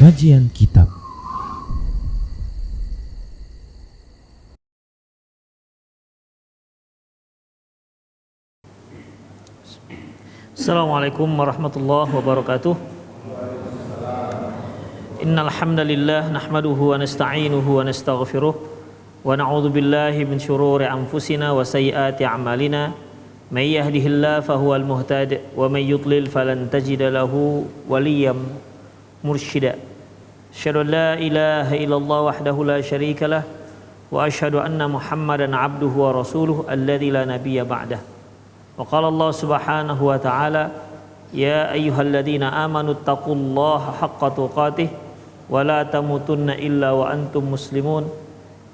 Kajian Kitab. Assalamualaikum warahmatullahi wabarakatuh. Innal hamdalillah nahmaduhu wa nasta'inuhu wa nastaghfiruh wa na'udzu billahi min shururi anfusina wa sayyiati a'malina. May yahdihillahu fahuwal muhtadi wa may yudlil falan tajida lahu waliyyan mursyida. Asyhadu an la ilaha illallah wahdahu la syarika lah wa asyhadu anna Muhammadan 'abduhu wa rasuluhu alladzi la nabiyya ba'dah. Wa qala Allah subhanahu wa ta'ala ya ayyuhalladzina amanu taqullaha haqqa tuqatih wa la tamutunna illa wa antum muslimun.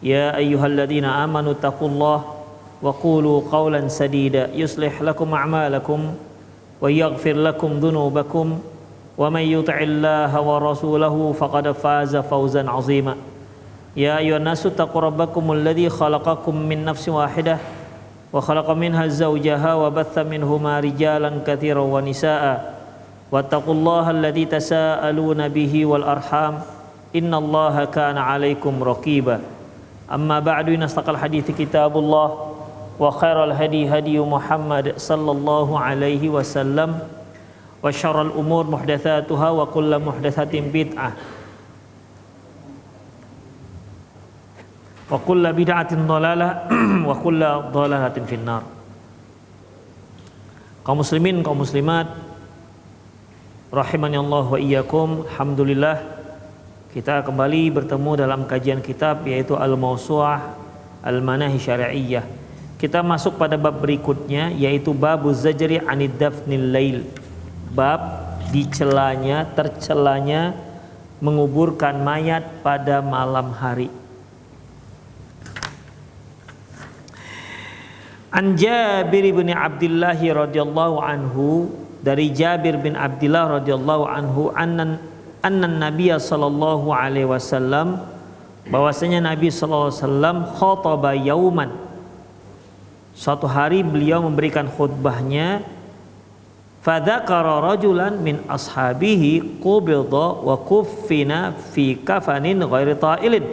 Ya ayyuhalladzina amanu taqullaha wa qulu qawlan sadida yuslih lakum a'malakum wa yaghfir lakum dhunubakum wa may yuti'illaha wa rasulahu faqad faza fawzan 'azima. Ya ayyuhan nasu taqu rabbakumul ladzi khalaqakum min nafsin wahidah wa khalaqa minha zawjaha wa batha minhuma rijalan katsiran wa nisaa wattaqullaha alladzi tasaaluna bihi wal arham innallaha kana 'alaikum raqiba. Amma ba'du, nastaqal hadithi kitabullah wa khairal hadi hadi Muhammad sallallahu alaihi wasallam wa syarrul umur muhdatsatuha wa kullu muhdatsatin bid'ah wa kullu bid'atin dhalalah wa kullu dhalalatin finnar. Kaum muslimin, kaum muslimat rahimani Allah wa iyyakum. Alhamdulillah kita kembali bertemu dalam kajian kitab yaitu Al-Mawsu'ah Al-Manahi Syar'iyyah. Kita masuk pada bab berikutnya yaitu babuz zajri 'anid dafnil lail. Bab dicelanya, tercelanya menguburkan mayat pada malam hari. An Jabir bin Abdullah radhiyallahu anhu, dari Jabir bin Abdullah radhiyallahu anhu, anna Nabiy sallallahu alaihi wasallam, bahwasanya Nabi sallallahu alaihi wasallam khataba yauman, suatu hari beliau memberikan khutbahnya, fadzakara rajulan min ashabihi qubida wa kuffina fi kafanin ghairi ta'ilin.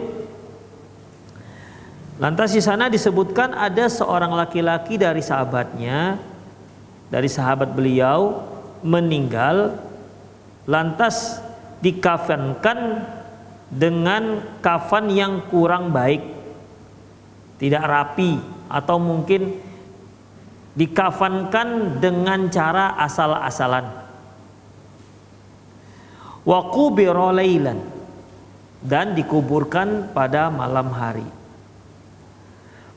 Lantas di sana disebutkan ada seorang laki-laki dari sahabatnya, dari sahabat beliau meninggal, lantas dikafankan dengan kafan yang kurang baik, tidak rapi, atau mungkin dikafankan dengan cara asal-asalan. Wa qubira lailan, dan dikuburkan pada malam hari.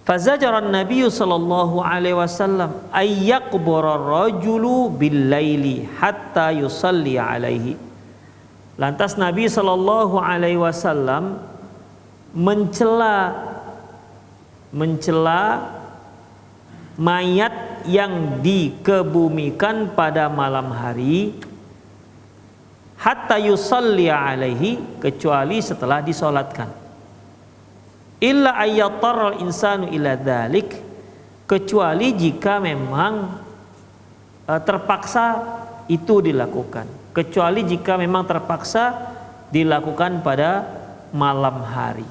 Fazajaran Nabi sallallahu alaihi wasallam ayyaqbura rajulu bil laili hatta yusalli alaihi. Lantas Nabi sallallahu alaihi wasallam mencela mayat yang dikebumikan pada malam hari, hatta yusalli alaihi, kecuali setelah disolatkan. Illa ayyatarral insanu ila dzalik, kecuali jika memang terpaksa itu dilakukan, kecuali jika memang terpaksa dilakukan pada malam hari.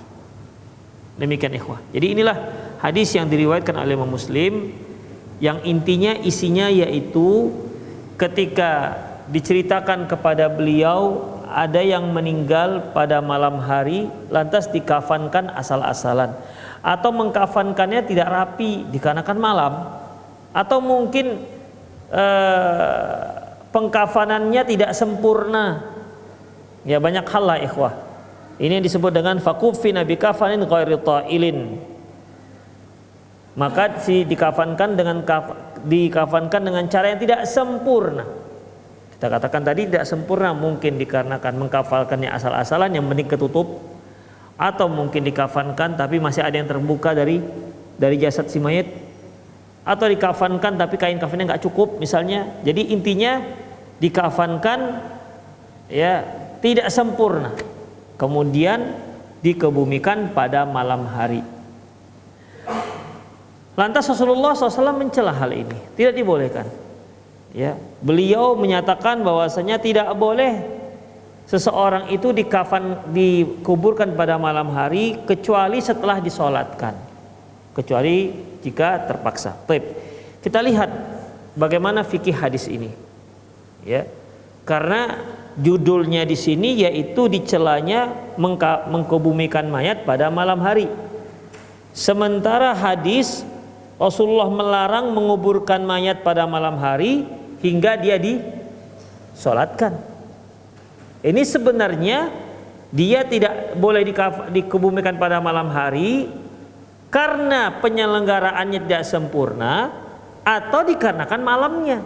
Demikian ikhwah. Jadi inilah hadis yang diriwayatkan oleh Imam Muslim, yang intinya isinya yaitu ketika diceritakan kepada beliau ada yang meninggal pada malam hari, lantas dikafankan asal-asalan, atau mengkafankannya tidak rapi dikarenakan malam, atau mungkin pengkafanannya tidak sempurna. Ya, banyak hal lah ikhwah. Ini yang disebut dengan fakufina bikafanin ghairi ta'ilin. Maka dikafankan dengan cara yang tidak sempurna. Kita katakan tadi tidak sempurna, mungkin dikarenakan mengkafalkannya asal-asalan, yang penting ketutup, atau mungkin dikafankan tapi masih ada yang terbuka dari jasad si mayit, atau dikafankan tapi kain kafannya nggak cukup misalnya. Jadi intinya dikafankan ya tidak sempurna, kemudian dikebumikan pada malam hari. Lantas Rasulullah SAW mencela hal ini, tidak dibolehkan. Ya, beliau menyatakan bahwasanya tidak boleh seseorang itu dikuburkan pada malam hari kecuali setelah disolatkan, kecuali jika terpaksa. Baik, kita lihat bagaimana fikih hadis ini, ya. Karena judulnya di sini yaitu dicelanya mengkebumikan mayat pada malam hari. Sementara hadis Rasulullah melarang menguburkan mayat pada malam hari hingga dia disolatkan. Ini sebenarnya dia tidak boleh dikebumikan pada malam hari karena penyelenggaraannya tidak sempurna atau dikarenakan malamnya.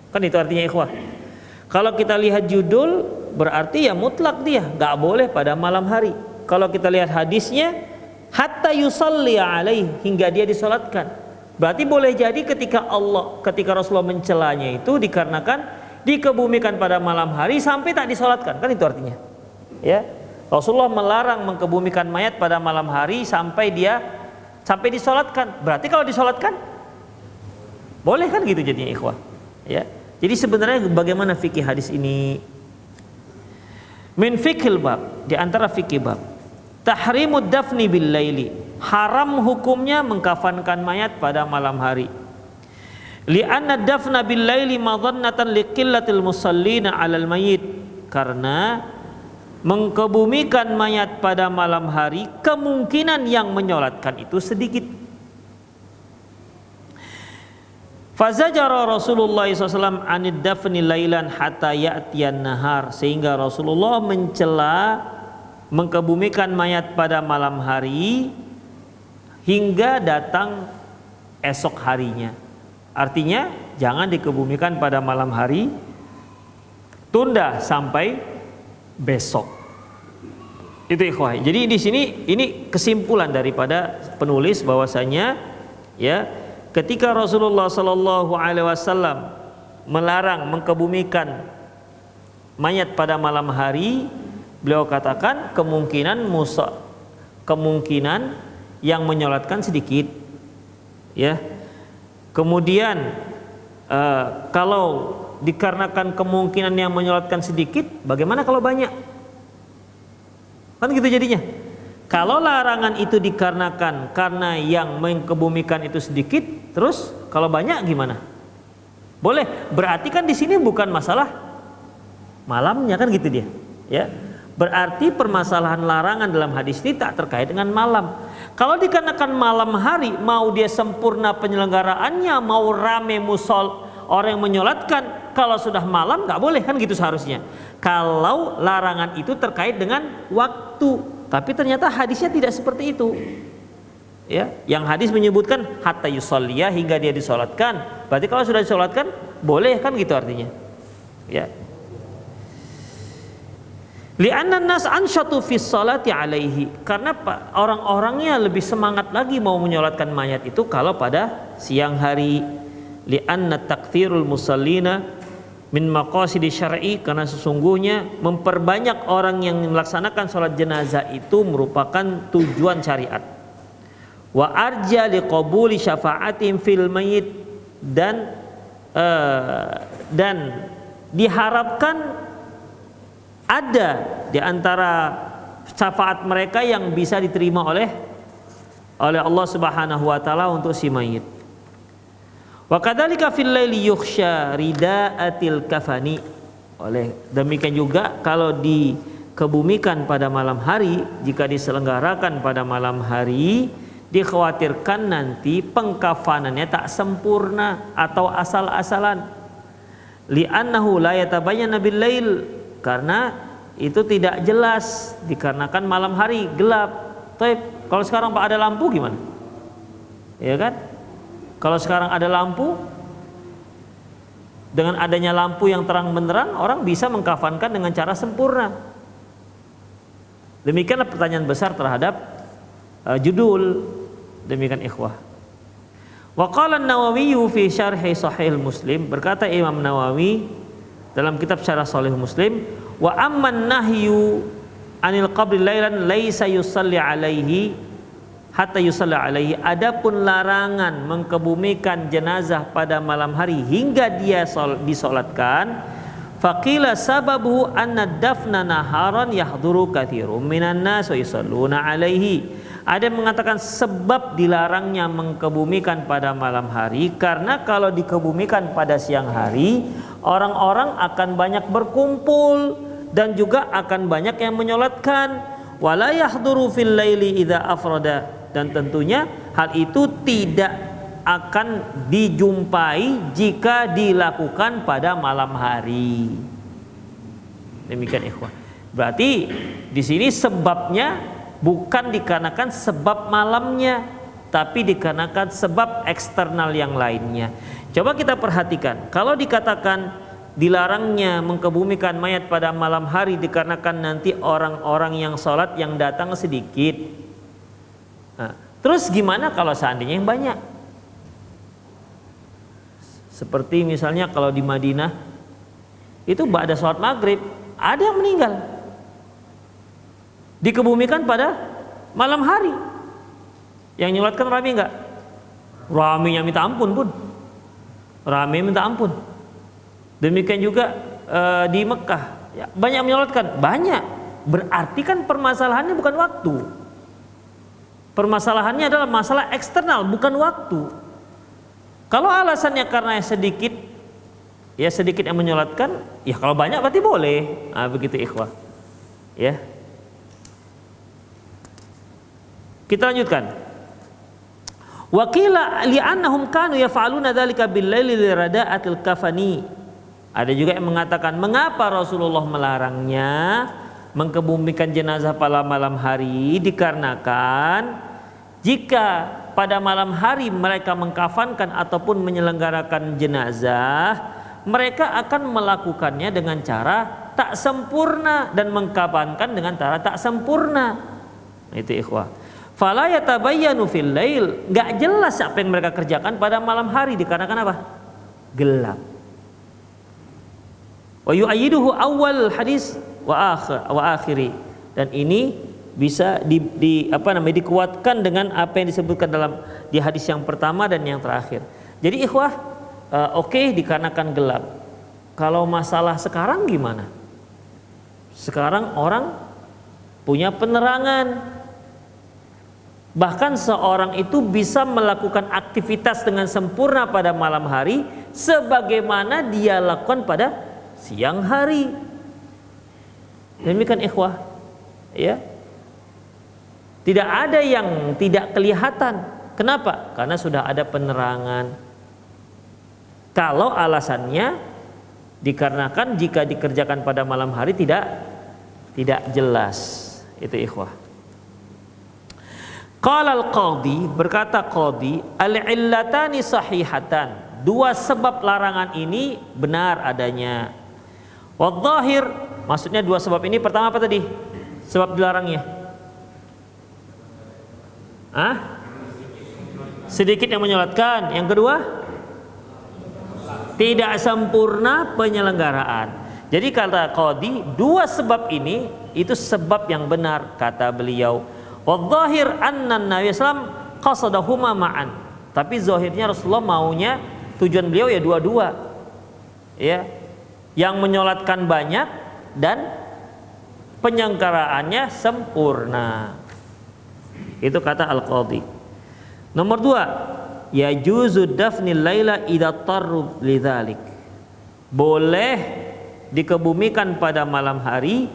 Kan itu artinya ikhwah. Kalau kita lihat judul berarti ya mutlak dia nggak boleh pada malam hari. Kalau kita lihat hadisnya hatta yusalli alaih, hingga dia disolatkan. Berarti boleh jadi ketika Rasulullah mencelanya itu dikarenakan dikebumikan pada malam hari sampai tak disolatkan, kan itu artinya. Ya, Rasulullah melarang mengkebumikan mayat pada malam hari sampai disolatkan. Berarti kalau disolatkan boleh kan gitu jadinya ikhwah. Ya, jadi sebenarnya bagaimana fikih hadis ini? Min fikhil bab, di antara fikih bab, tahrimud dafni bil laili, haram hukumnya mengkafankan mayat pada malam hari. Li'anna dafna bil laili madhannatan liqillatil musallina 'alal mayyit, karena mengkebumikan mayat pada malam hari kemungkinan yang menyolatkan itu sedikit. Fazajara Rasulullah SAW anid dafni lailan hatta ya'tiyan nahar, sehingga Rasulullah mencela mengkebumikan mayat pada malam hari hingga datang esok harinya. Artinya jangan dikebumikan pada malam hari, tunda sampai besok. Itu ikhwah. Jadi di sini ini kesimpulan daripada penulis bahwasanya ya, ketika Rasulullah sallallahu alaihi wasallam melarang mengkebumikan mayat pada malam hari, beliau katakan kemungkinan yang menyolatkan sedikit, ya. Kemudian kalau dikarenakan kemungkinan yang menyolatkan sedikit, bagaimana kalau banyak? Kan gitu jadinya. Kalau larangan itu dikarenakan karena yang mengkebumikan itu sedikit, terus kalau banyak gimana? Boleh. Berarti kan di sini bukan masalah malamnya, kan gitu dia, ya. Berarti permasalahan larangan dalam hadis ini tak terkait dengan malam. Kalau dikarenakan malam hari, mau dia sempurna penyelenggaraannya, mau rame musol orang yang menyolatkan, kalau sudah malam nggak boleh, kan gitu seharusnya. Kalau larangan itu terkait dengan waktu, tapi ternyata hadisnya tidak seperti itu. Ya, yang hadis menyebutkan hatta yusalliya, hingga dia disolatkan. Berarti kalau sudah disolatkan boleh, kan gitu artinya. Ya. Li'anna nas ansyatu fis salati alaihi, karena orang-orangnya lebih semangat lagi mau menyolatkan mayat itu kalau pada siang hari. Li'anna takthirul musallina min maqasidi syar'i, karena sesungguhnya memperbanyak orang yang melaksanakan sholat jenazah itu merupakan tujuan syariat. Wa arja liqabuli syafa'atin fil mayyit, dan diharapkan ada di antara syafaat mereka yang bisa diterima oleh Allah Subhanahu wa taala untuk si mayit. Wa kadzalika fil laili yukhsha ridaatil kafani. Oleh demikian juga kalau dikebumikan pada malam hari, jika diselenggarakan pada malam hari, dikhawatirkan nanti pengkafanannya tak sempurna atau asal-asalan. Li'annahu la yatabayyana bil lail, karena itu tidak jelas dikarenakan malam hari gelap. Kalau sekarang Pak ada lampu gimana? Ya kan? Kalau sekarang ada lampu, dengan adanya lampu yang terang benderang, orang bisa mengkafankan dengan cara sempurna. Demikianlah pertanyaan besar terhadap judul. Demikian ikhwah. Wa qala an-Nawawi fi syarhi Sahih Muslim, berkata Imam Nawawi dalam kitab Syarah Sahih Muslim, wa amman nahyu anil qabri lailan laisa yusalli alaihi hatta yusalli alaihi, adapun larangan mengkebumikan jenazah pada malam hari hingga dia disolatkan, Faqila sababu anna dafna naharan yahduru katsirum minan nas wa yusalluna alaihi. Ada yang mengatakan sebab dilarangnya mengkebumikan pada malam hari karena kalau dikebumikan pada siang hari, orang-orang akan banyak berkumpul dan juga akan banyak yang menyolatkan. Wala yahduru fil laili idza afrada, dan tentunya hal itu tidak akan dijumpai jika dilakukan pada malam hari. Demikian ikhwah. Berarti di sini sebabnya bukan dikarenakan sebab malamnya, tapi dikarenakan sebab eksternal yang lainnya. Coba kita perhatikan, kalau dikatakan dilarangnya mengkebumikan mayat pada malam hari dikarenakan nanti orang-orang yang sholat yang datang sedikit. Nah, terus gimana kalau seandainya yang banyak? Seperti misalnya kalau di Madinah itu ba'da sholat maghrib ada yang meninggal, dikebumikan pada malam hari. Yang nyolatkan rame enggak? Ramenya minta ampun pun. Rame minta ampun. Demikian juga di Mekah ya, banyak menyolatkan, banyak. Berarti kan permasalahannya bukan waktu. Permasalahannya adalah masalah eksternal, bukan waktu. Kalau alasannya karena sedikit, ya sedikit yang menyolatkan, ya kalau banyak berarti boleh. Nah, begitu ikhwah. Ya. Kita lanjutkan. Wa qila li'annahum kanu yaf'aluna dzalika bil-laili lirada'atil kafani. Ada juga yang mengatakan mengapa Rasulullah melarangnya mengkebumikan jenazah pada malam hari, dikarenakan jika pada malam hari mereka mengkafankan ataupun menyelenggarakan jenazah, mereka akan melakukannya dengan cara tak sempurna dan mengkafankan dengan cara tak sempurna. Itu ikhwah. Fala yatabayyanu fil lail, enggak jelas apa yang mereka kerjakan pada malam hari dikarenakan apa? Gelap. Wa yu'ayyiduhu awal hadis wa akhiri, dan ini bisa dikuatkan dengan apa yang disebutkan dalam di hadis yang pertama dan yang terakhir. Jadi ikhwah, oke, dikarenakan gelap. Kalau masalah sekarang gimana? Sekarang orang punya penerangan. Bahkan seorang itu bisa melakukan aktivitas dengan sempurna pada malam hari sebagaimana dia lakukan pada siang hari. Demikian ikhwah, ya. Tidak ada yang tidak kelihatan. Kenapa? Karena sudah ada penerangan. Kalau alasannya dikarenakan jika dikerjakan pada malam hari tidak jelas. Itu ikhwah. Qala al-qadhi, berkata qadhi, al-illatani sahihatan. Dua sebab larangan ini benar adanya. Wadh-dhahir, maksudnya dua sebab ini, pertama apa tadi? Sebab dilarangnya. Sedikit yang menyolatkan. Yang kedua, tidak sempurna penyelenggaraan. Jadi kata qadhi, dua sebab ini itu sebab yang benar, kata beliau. Wadh-dhahir anna Nabi sallam qasadahuma ma'an. Tapi zahirnya Rasulullah maunya, tujuan beliau ya dua-dua. Ya. Yang menyolatkan banyak dan penyelenggaraannya sempurna. Itu kata al-qadhi. Nomor dua, yajuzu dafnil laila idza tarru lidzalik. Boleh dikebumikan pada malam hari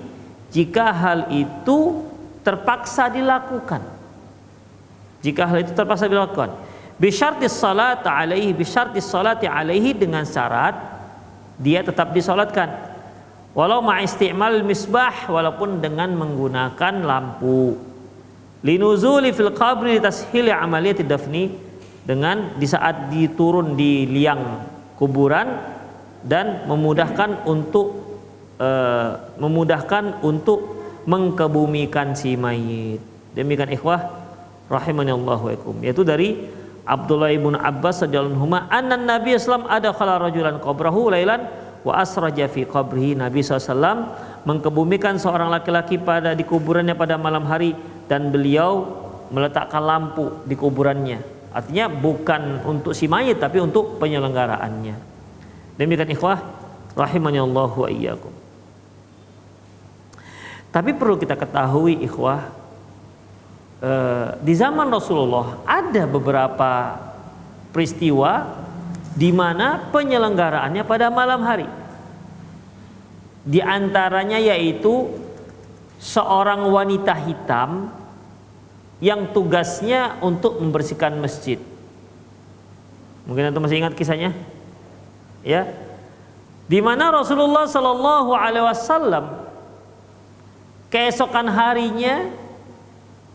jika hal itu terpaksa dilakukan. Jika hal itu terpaksa dilakukan. Bisyartis salati alaihi, dengan syarat dia tetap disolatkan. Walau ma'isti'mal misbah, walaupun dengan menggunakan lampu. Linuzuli fil qabri litashili amaliyati dafni, dengan di saat diturun di liang kuburan dan memudahkan untuk mengkebumikan si mayit. Demikian ikhwah rahimanallahu wa ikum. Yaitu dari Abdullah ibn Abbas radhiyallahu anhu, anna Nabi sallallahu alaihi wasallam adkhala rajulan qabrahu lailan wa asraja fi qabrihi. Nabi SAW mengkebumikan seorang laki-laki di kuburannya pada malam hari, dan beliau meletakkan lampu di kuburannya. Artinya bukan untuk si mayit tapi untuk penyelenggaraannya. Demikian ikhwah Rahimani Allah wa iyyakum. Tapi perlu kita ketahui ikhwah, di zaman Rasulullah ada beberapa peristiwa di mana penyelenggaraannya pada malam hari. Di antaranya yaitu seorang wanita hitam yang tugasnya untuk membersihkan masjid. Mungkin antum masih ingat kisahnya? Ya. Di mana Rasulullah sallallahu alaihi wasallam keesokan harinya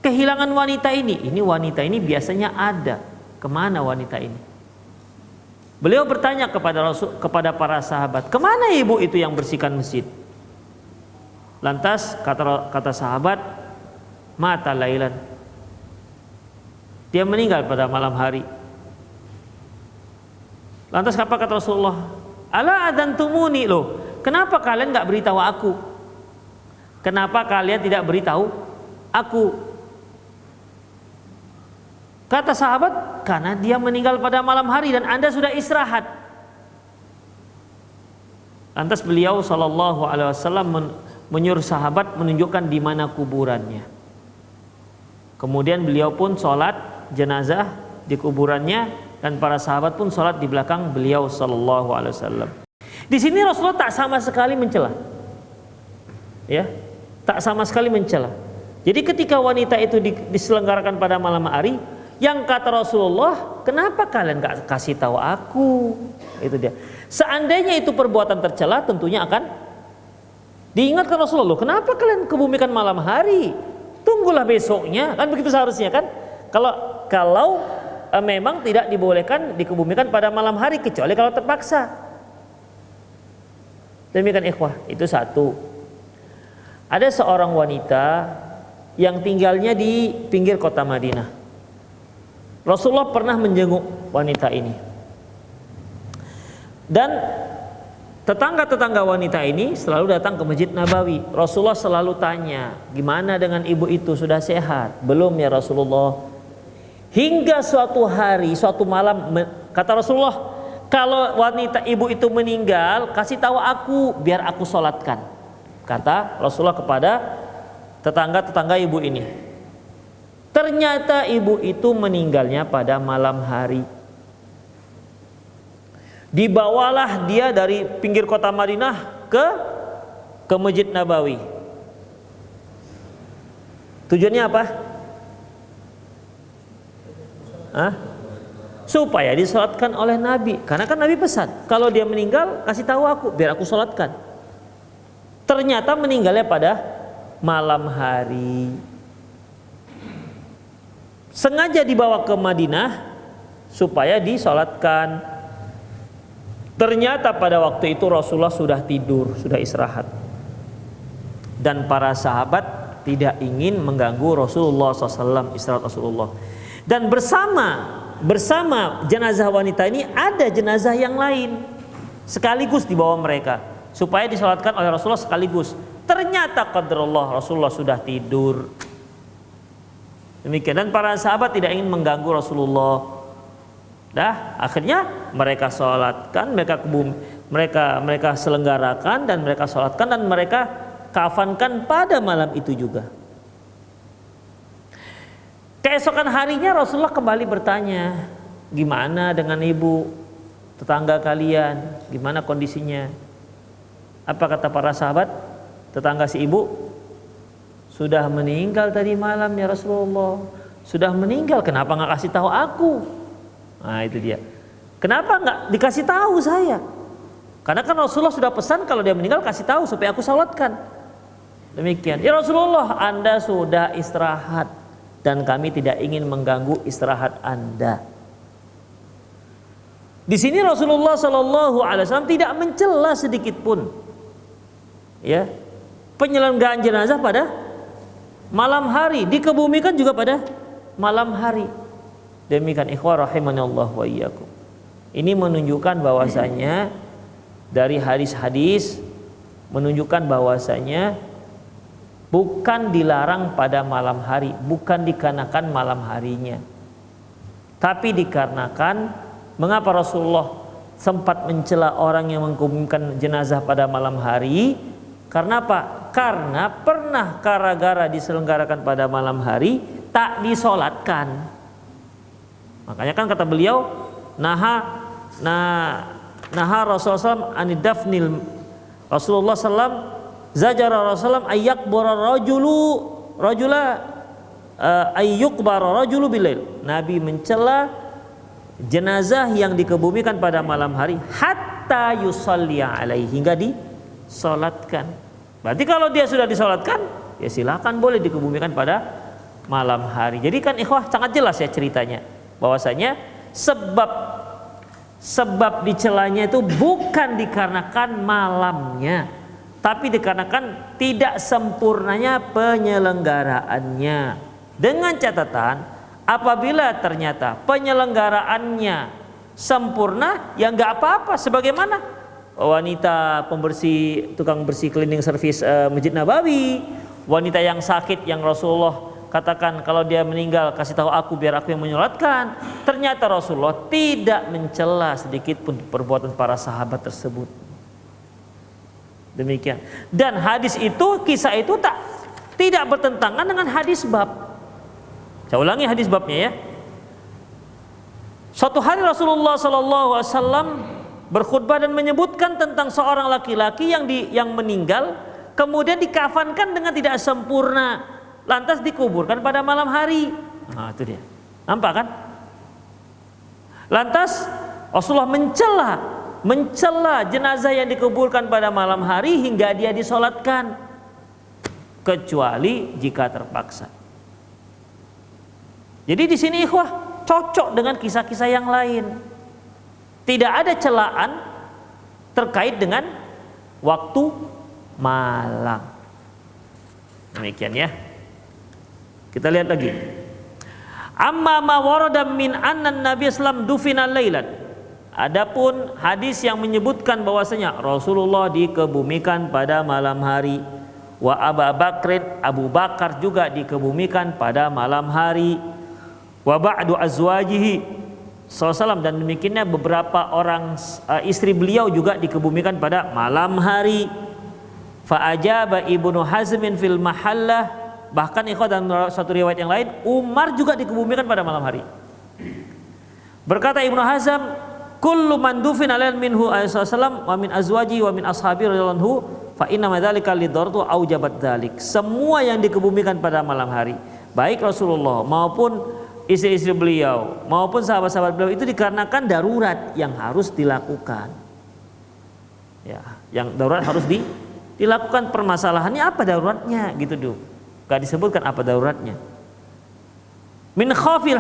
kehilangan wanita ini. Ini wanita ini biasanya ada. Kemana wanita ini? Beliau bertanya kepada para sahabat, kemana ibu itu yang bersihkan masjid? Lantas kata sahabat, mata lailan. Dia meninggal pada malam hari. Lantas apa kata Rasulullah? Ala adantumuni, loh. Kenapa kalian nggak beritahu aku? Kenapa kalian tidak beritahu aku? Kata sahabat, karena dia meninggal pada malam hari dan Anda sudah istirahat. Lantas beliau sallallahu alaihi wasallam menyuruh sahabat menunjukkan di mana kuburannya. Kemudian beliau pun sholat jenazah di kuburannya dan para sahabat pun sholat di belakang beliau sallallahu alaihi wasallam. Di sini Rasulullah tak sama sekali mencela. Ya, tak sama sekali mencela. Jadi ketika wanita itu diselenggarakan pada malam hari, yang kata Rasulullah, kenapa kalian gak kasih tahu aku? Itu dia. Seandainya itu perbuatan tercela, tentunya akan diingatkan Rasulullah. Kenapa kalian kebumikan malam hari? Tunggulah besoknya, kan begitu seharusnya kan? Kalau memang tidak dibolehkan dikebumikan pada malam hari kecuali kalau terpaksa. Demikian ikhwah, itu satu. Ada seorang wanita yang tinggalnya di pinggir kota Madinah. Rasulullah pernah menjenguk wanita ini. Dan tetangga-tetangga wanita ini selalu datang ke Masjid Nabawi. Rasulullah selalu tanya, gimana dengan ibu itu, sudah sehat? Belum ya Rasulullah. Hingga suatu hari, suatu malam, kata Rasulullah, kalau wanita ibu itu meninggal, kasih tahu aku biar aku sholatkan. Kata Rasulullah kepada tetangga-tetangga ibu ini. Ternyata ibu itu meninggalnya pada malam hari. Dibawalah dia dari pinggir kota Madinah ke Masjid Nabawi. Tujuannya apa? Supaya disolatkan oleh Nabi. Karena kan Nabi pesan, kalau dia meninggal kasih tahu aku biar aku solatkan. Ternyata meninggalnya pada malam hari. Sengaja dibawa ke Madinah supaya disolatkan. Ternyata pada waktu itu Rasulullah sudah tidur, sudah istirahat. Dan para sahabat tidak ingin mengganggu Rasulullah SAW, istirahat Rasulullah. Dan bersama jenazah wanita ini ada jenazah yang lain, sekaligus dibawa mereka supaya disolatkan oleh Rasulullah sekaligus. Ternyata qadarullah Rasulullah sudah tidur. Demikian, dan para sahabat tidak ingin mengganggu Rasulullah. Akhirnya mereka sholatkan, mereka selenggarakan dan mereka sholatkan dan mereka kafankan pada malam itu juga. Keesokan harinya Rasulullah kembali bertanya, gimana dengan ibu tetangga kalian, gimana kondisinya? Apa kata para sahabat? Tetangga si ibu sudah meninggal tadi malam ya Rasulullah. Sudah meninggal, kenapa nggak kasih tahu aku? Nah itu dia. Kenapa nggak dikasih tahu saya? Karena kan Rasulullah sudah pesan kalau dia meninggal kasih tahu supaya aku salatkan. Demikian. Ya Rasulullah, Anda sudah istirahat dan kami tidak ingin mengganggu istirahat Anda. Di sini Rasulullah Shallallahu Alaihi Wasallam tidak mencela sedikit pun. Ya, penyelenggaraan jenazah pada malam hari, dikebumikan juga pada malam hari. Demikian ikhwah rahimanallah wa iyyakum. Ini menunjukkan bahwasanya dari hadis-hadis menunjukkan bahwasanya bukan dilarang pada malam hari, bukan dikarenakan malam harinya, tapi dikarenakan mengapa Rasulullah sempat mencela orang yang menguburkan jenazah pada malam hari. Karena apa? Karena pernah gara-gara diselenggarakan pada malam hari tak disolatkan. Makanya kan kata beliau, naha Rasulullah SAW anidafnil, Rasulullah SAW zajara Rasulullah ayyakbara rajula ayyukbara rajulu bilail. Nabi mencela jenazah yang dikebumikan pada malam hari hatta yusalli alaihi, hingga disolatkan. Berarti kalau dia sudah disolatkan, ya silakan boleh dikebumikan pada malam hari. Jadi kan ikhwah sangat jelas ya ceritanya, bahwasanya sebab dicelanya itu bukan dikarenakan malamnya, tapi dikarenakan tidak sempurnanya penyelenggaraannya. Dengan catatan, apabila ternyata penyelenggaraannya sempurna, ya nggak apa-apa. Sebagaimana wanita pembersih, tukang bersih cleaning service Masjid Nabawi, wanita yang sakit yang Rasulullah katakan kalau dia meninggal kasih tahu aku biar aku yang menyolatkan. Ternyata Rasulullah tidak mencela sedikit pun perbuatan para sahabat tersebut. Demikian. Dan hadis itu, kisah itu tidak bertentangan dengan hadis bab. Saya ulangi hadis babnya ya. Suatu hari Rasulullah SAW berkhutbah dan menyebutkan tentang seorang laki-laki yang meninggal, kemudian dikafankan dengan tidak sempurna, lantas dikuburkan pada malam hari. Nah, itu dia. Nampak kan? Lantas Rasulullah mencela jenazah yang dikuburkan pada malam hari hingga dia disolatkan, kecuali jika terpaksa. Jadi di sini ikhwah cocok dengan kisah-kisah yang lain. Tidak ada celaan terkait dengan waktu malam. Demikian ya. Kita lihat lagi. Amma ma warada min anna Nabi sallam dufina lailan. Adapun hadis yang menyebutkan bahwasanya Rasulullah dikebumikan pada malam hari, wa Abu Bakar juga dikebumikan pada malam hari, wa ba'du azwajihi SAW, dan demikiannya beberapa orang istri beliau juga dikebumikan pada malam hari. Fa ajaba Ibnu Hazmin fil mahallah, bahkan ikhwan dalam satu riwayat yang lain Umar juga dikebumikan pada malam hari. Berkata Ibnu Hazm, kullu man dufina lailan minhu sallallahu wa min azwaji wa min ashabi radhiyallahu anhu fa inna dzalika lidartu aujabat dzalik. Semua yang dikebumikan pada malam hari, baik Rasulullah maupun istri-istri beliau maupun sahabat-sahabat beliau, itu dikarenakan darurat yang harus dilakukan. Ya, yang darurat harus dilakukan. Permasalahannya apa daruratnya gitu dulu. Gak disebutkan apa daruratnya. Min khafil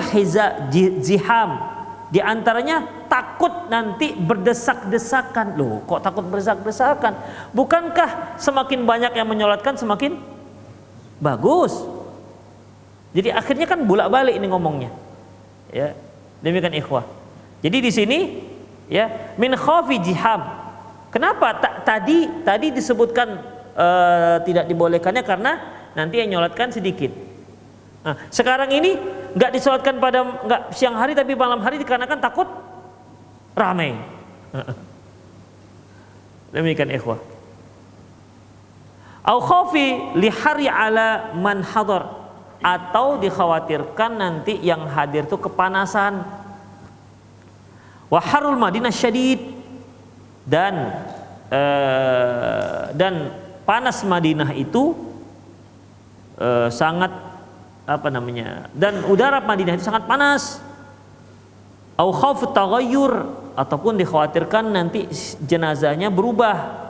ziham, di antaranya takut nanti berdesak-desakan. Loh, kok takut berdesak-desakan? Bukankah semakin banyak yang menyolatkan semakin bagus? Jadi akhirnya kan bolak-balik ini ngomongnya. Ya, demikian ikhwah. Jadi di sini ya, min khafi jiham. Kenapa tadi disebutkan tidak dibolehkannya karena nanti yang nyolatkan sedikit. Nah, sekarang ini nggak disolatkan nggak siang hari tapi malam hari dikarenakan takut ramai. Demikian ikhwah. Au khafi li hari ala man hadar, atau dikhawatirkan nanti yang hadir itu kepanasan. Wa harul Madinah syadid, dan panas Madinah itu sangat dan udara Madinah itu sangat panas. Au khauf taghayyur, ataupun dikhawatirkan nanti jenazahnya berubah.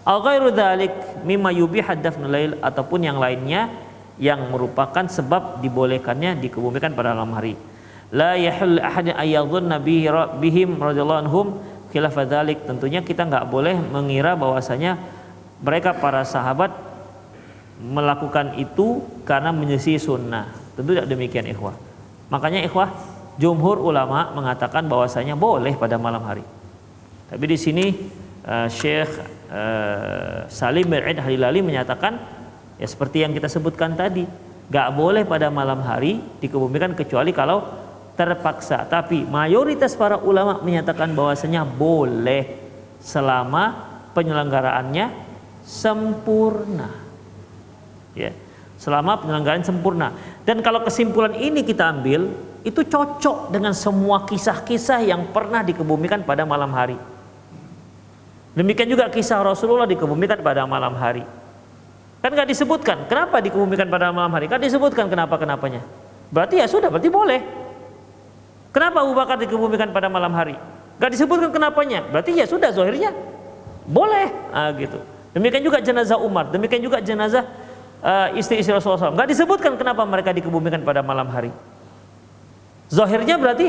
Au ghairu dzalik mimma yubih dafnul lail, ataupun yang lainnya yang merupakan sebab dibolehkannya dikebumikan pada malam hari. La yahul ahad ayyadhunna bihim radhiyallahu anhum khilaf dzalik. Tentunya kita enggak boleh mengira bahwasanya mereka para sahabat melakukan itu karena menyisi sunnah. Tentu tidak demikian ikhwah. Makanya ikhwah, jumhur ulama mengatakan bahwasanya boleh pada malam hari. Tapi di sini Syekh Salim bin Aid Halilali menyatakan ya seperti yang kita sebutkan tadi, gak boleh pada malam hari dikebumikan kecuali kalau terpaksa. Tapi mayoritas para ulama menyatakan bahwasanya boleh selama penyelenggaraannya sempurna. Ya, selama penyelenggaraan sempurna. Dan kalau kesimpulan ini kita ambil, itu cocok dengan semua kisah-kisah yang pernah dikebumikan pada malam hari. Demikian juga kisah Rasulullah dikebumikan pada malam hari. Kan nggak disebutkan kenapa dikebumikan pada malam hari, kan disebutkan kenapa-kenapanya. Berarti ya sudah, berarti boleh. Kenapa Abu Bakar dikebumikan pada malam hari? Nggak disebutkan kenapanya, berarti ya sudah, zahirnya boleh. Gitu. Demikian juga jenazah Umar, demikian juga jenazah istri-istri Rasulullah SAW. Nggak disebutkan kenapa mereka dikebumikan pada malam hari. Zahirnya berarti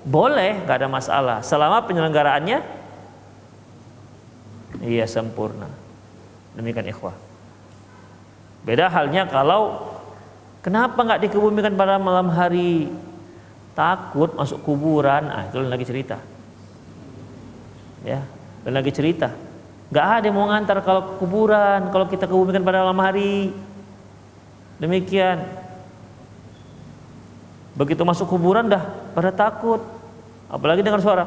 boleh, nggak ada masalah selama penyelenggaraannya iya sempurna. Demikian ikhwah. Beda halnya kalau kenapa nggak dikebumikan pada malam hari? Takut masuk kuburan. Itu lagi cerita. Ya, lagi cerita. Nggak ada yang mau ngantar kalau ke kuburan, kalau kita kebumikan pada malam hari. Demikian. Begitu masuk kuburan dah pada takut. Apalagi dengar suara.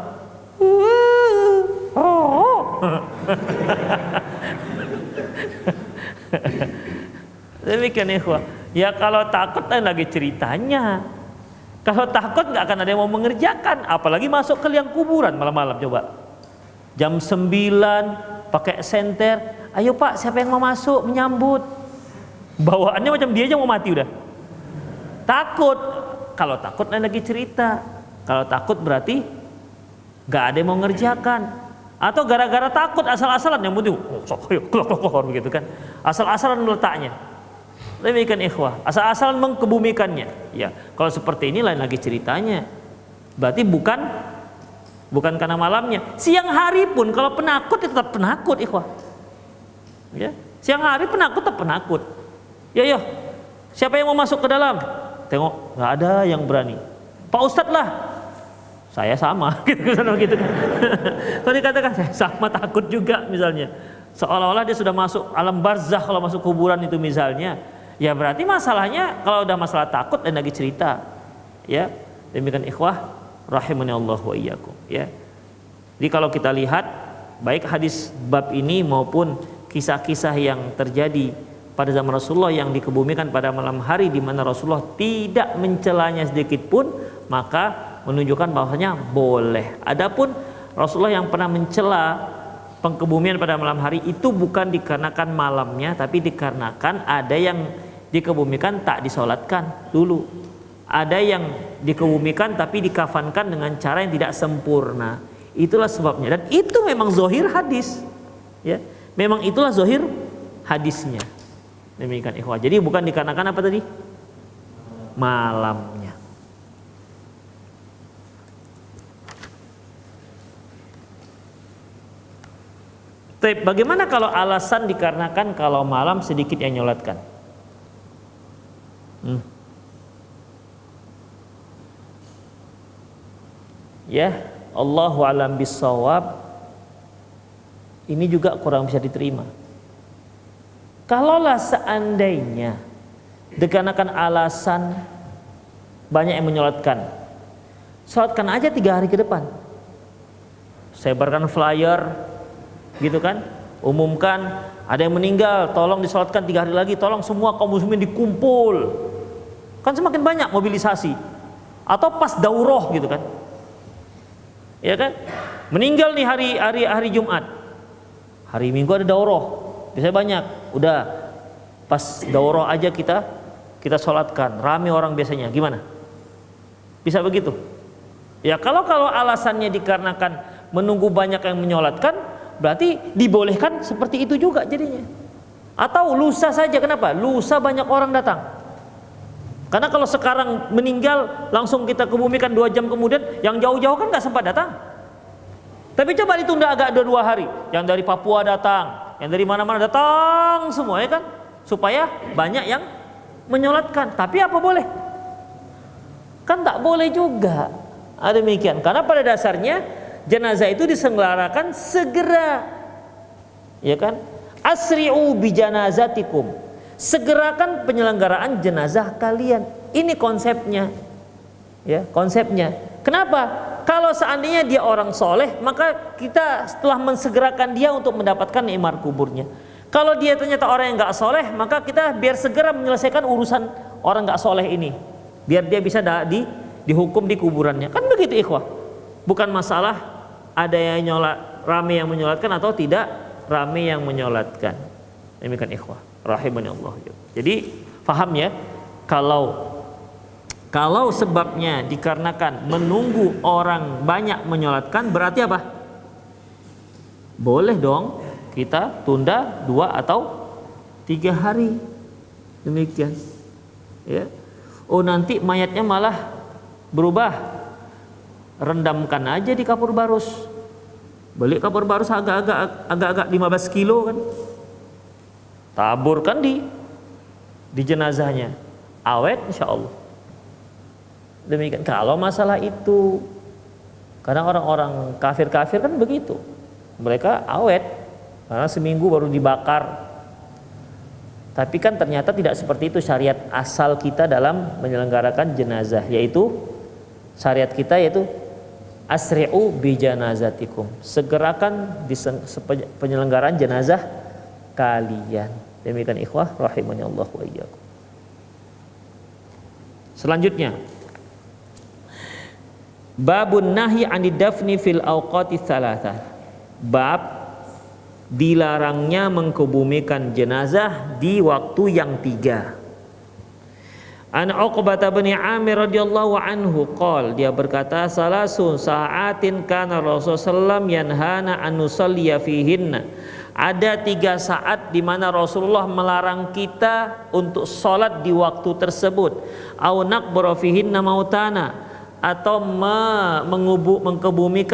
Demikian ikhwah. Ya kalau takut lagi ceritanya. Kalau takut nggak akan ada yang mau mengerjakan. Apalagi masuk ke liang kuburan malam-malam, coba. Jam 9 pakai senter. Ayo Pak, siapa yang mau masuk menyambut? Bawaannya macam dia aja mau mati udah. Takut. Kalau takut lagi cerita. Kalau takut berarti nggak ada yang mau ngerjakan. Atau gara-gara takut asal-asalan, yang penting keluar begitu kan. Asal-asalan meletaknya. Demikian ikhwah, asal-asalan mengkebumikannya. Ya, kalau seperti ini lain lagi ceritanya. Berarti bukan karena malamnya. Siang hari pun kalau penakut ya tetap penakut ikhwah. Ya, siang hari penakut tetap penakut. Ya, siapa yang mau masuk ke dalam? Tengok, nggak ada yang berani. Pak Ustadz lah. Saya sama, gitu kan. Kalau dikatakan saya sama, takut juga misalnya. Seolah-olah dia sudah masuk alam barzakh kalau masuk kuburan itu misalnya. Ya berarti masalahnya kalau udah masalah takut dan lagi cerita. Ya, demikian ikhwah rahimani Allah wa iyyakum, ya. Jadi kalau kita lihat baik hadis bab ini maupun kisah-kisah yang terjadi pada zaman Rasulullah yang dikebumikan pada malam hari di mana Rasulullah tidak mencelanya sedikit pun, maka menunjukkan bahwasanya boleh. Adapun Rasulullah yang pernah mencela pengkebumian pada malam hari itu bukan dikarenakan malamnya, tapi dikarenakan ada yang dikebumikan tak disolatkan dulu, ada yang dikebumikan tapi dikafankan dengan cara yang tidak sempurna. Itulah sebabnya, dan itu memang zahir hadis, ya, memang itulah zahir hadisnya. Demikian ikhwah. Jadi bukan dikarenakan apa tadi? Malamnya. Tapi bagaimana kalau alasan dikarenakan kalau malam sedikit yang nyolatkan? Ya, Allahu a'lam bissawab. Ini juga kurang bisa diterima. Kalaulah seandainya dikarenakan alasan banyak yang menyolatkan, sholatkan aja 3 hari ke depan. Sebarkan flyer, gitu kan, umumkan ada yang meninggal, tolong disolatkan 3 hari lagi, tolong semua kaum muslimin dikumpul. Kan semakin banyak mobilisasi. Atau pas daurah gitu kan, ya kan, meninggal nih hari Jumat, hari Minggu ada daurah, biasanya banyak, udah pas daurah aja kita sholatkan, rame orang biasanya, gimana? Bisa begitu? Ya kalau alasannya dikarenakan menunggu banyak yang menyolatkan, berarti dibolehkan seperti itu juga jadinya. Atau lusa saja, kenapa? Lusa banyak orang datang. Karena kalau sekarang meninggal langsung kita kebumikan 2 jam kemudian, yang jauh-jauh kan nggak sempat datang. Tapi coba ditunda agak 2 hari, yang dari Papua datang, yang dari mana-mana datang semua, ya kan, supaya banyak yang menyolatkan. Tapi apa boleh? Kan tak boleh juga. Ada demikian. Karena pada dasarnya jenazah itu diselenggarakan segera, ya kan? Asri'u bi janazatikum, segerakan penyelenggaraan jenazah kalian. Ini konsepnya, Ya, konsepnya. Kenapa? Kalau seandainya dia orang soleh, maka kita setelah mensegerakan dia untuk mendapatkan nikmat kuburnya. Kalau dia ternyata orang yang nggak soleh, maka kita biar segera menyelesaikan urusan orang nggak soleh ini, biar dia bisa dihukum di kuburannya. Kan begitu ikhwah. Bukan masalah ada yang rame yang menyolatkan atau tidak rame yang menyolatkan. Demikian ikhwah rahimani Allah. Jadi paham ya, kalau sebabnya dikarenakan menunggu orang banyak menyolatkan, berarti apa? Boleh dong kita tunda 2 atau 3 hari. Demikian. Ya. Oh, nanti mayatnya malah berubah. Rendamkan aja di kapur barus. Beli kapur barus agak-agak 15 kilo kan. Taburkan di jenazahnya. Awet insya Allah. Demikian. Kalau masalah itu, kadang orang-orang kafir-kafir kan begitu, mereka awet karena seminggu baru dibakar. Tapi kan ternyata tidak seperti itu syariat asal kita dalam menyelenggarakan jenazah, yaitu syariat kita yaitu asri'u bi janazatikum, segerakan di penyelenggaraan jenazah kalian. Demikian ikhwah rahimani Allah wa iyyakum. Selanjutnya, babun nahyi 'anid dafni fil awqati tsalatsah. Bab dilarangnya mengkebumikan jenazah di waktu yang 3. An Uqbah bin Amir radhiyallahu anhu qol, dia berkata, salasun sa'atin kana Rasulullah yanhana an nusalliya fihinna. Ada 3 saat di mana Rasulullah melarang kita untuk sholat di waktu tersebut. Au naqbara fihinna mautana, atau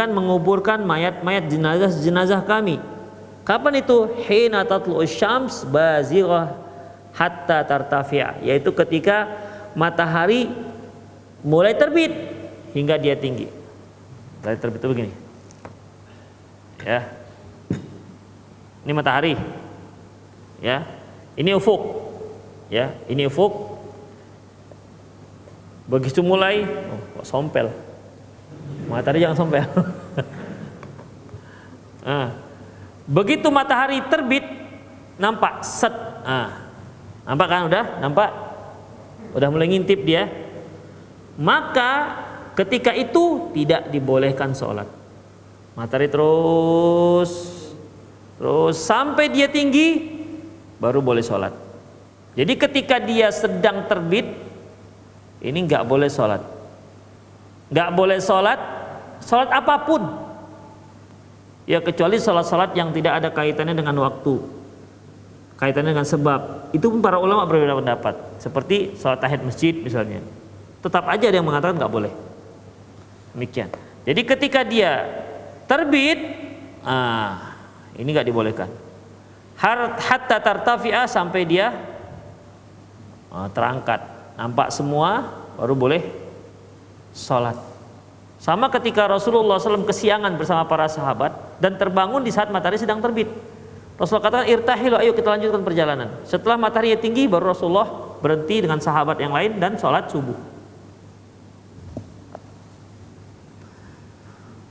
menguburkan mayat-mayat jenazah kami. Kapan itu? Hina tatlu'us syams bazighah hatta tartafi', yaitu ketika matahari mulai terbit hingga dia tinggi. Mulai terbit itu begini. Ya. Ini matahari. Ya. Ini ufuk. Ya, ini ufuk. Begitu mulai, kok sompel. Matahari jangan sompel. Begitu matahari terbit, nampak set. Nampak kan, udah nampak, udah mulai ngintip dia. Maka ketika itu tidak dibolehkan sholat. Matahari terus sampai dia tinggi, baru boleh sholat. Jadi ketika dia sedang terbit, ini nggak boleh sholat. Nggak boleh sholat apapun. Ya, kecuali sholat yang tidak ada kaitannya dengan waktu, kaitannya dengan sebab. Itu pun para ulama berbeda pendapat. Seperti sholat tahiyat masjid misalnya, tetap aja ada yang mengatakan nggak boleh. Demikian. Jadi ketika dia terbit, ini nggak dibolehkan. Hatta tartafi'a, sampai dia terangkat, nampak semua, baru boleh sholat. Sama ketika Rasulullah SAW kesiangan bersama para sahabat dan terbangun di saat matahari sedang terbit. Rasulullah katakan, irtahilu, ayo kita lanjutkan perjalanan. Setelah matahari tinggi, baru Rasulullah berhenti dengan sahabat yang lain dan sholat subuh.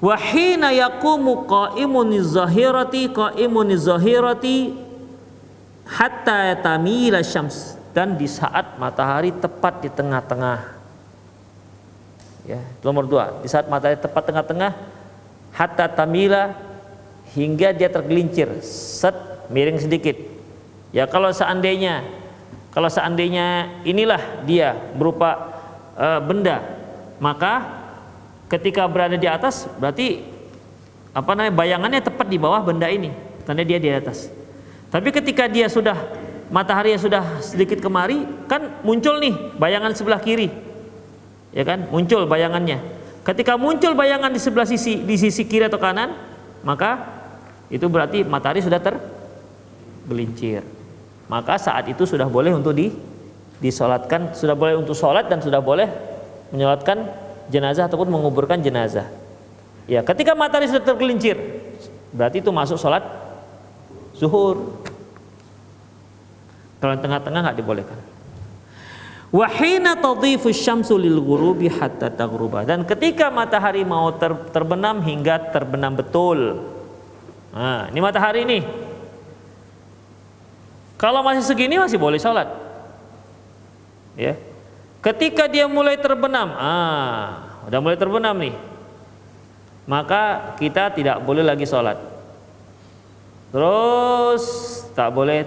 Wa hina yaqumu qa'imuniz zahirati hatta tamila syams, dan di saat matahari tepat di tengah-tengah. Ya, nomor 2, di saat matahari tepat tengah-tengah, hatta tamila, hingga dia tergelincir, set, miring sedikit. Ya, kalau seandainya inilah dia berupa benda, maka ketika berada di atas, berarti bayangannya tepat di bawah benda ini, tanda dia di atas. Tapi ketika dia sudah, matahari sudah sedikit kemari, kan muncul nih bayangan sebelah kiri, ya kan, muncul bayangannya. Ketika muncul bayangan di sebelah di sisi kiri atau kanan, maka itu berarti matahari sudah tergelincir. Maka saat itu sudah boleh untuk disolatkan, sudah boleh untuk sholat, dan sudah boleh menyolatkan jenazah ataupun menguburkan jenazah. Ya, ketika matahari sudah tergelincir, berarti itu masuk sholat zuhur. Kalau tengah-tengah nggak dibolehkan. Wa hina tadhifu syamsu lil ghurubi hatta taghruba, dan ketika matahari mau terbenam hingga terbenam betul. Nah, ini matahari nih. Kalau masih segini masih boleh sholat. Ya. Ketika dia mulai terbenam, udah mulai terbenam nih, maka kita tidak boleh lagi sholat. Terus tak boleh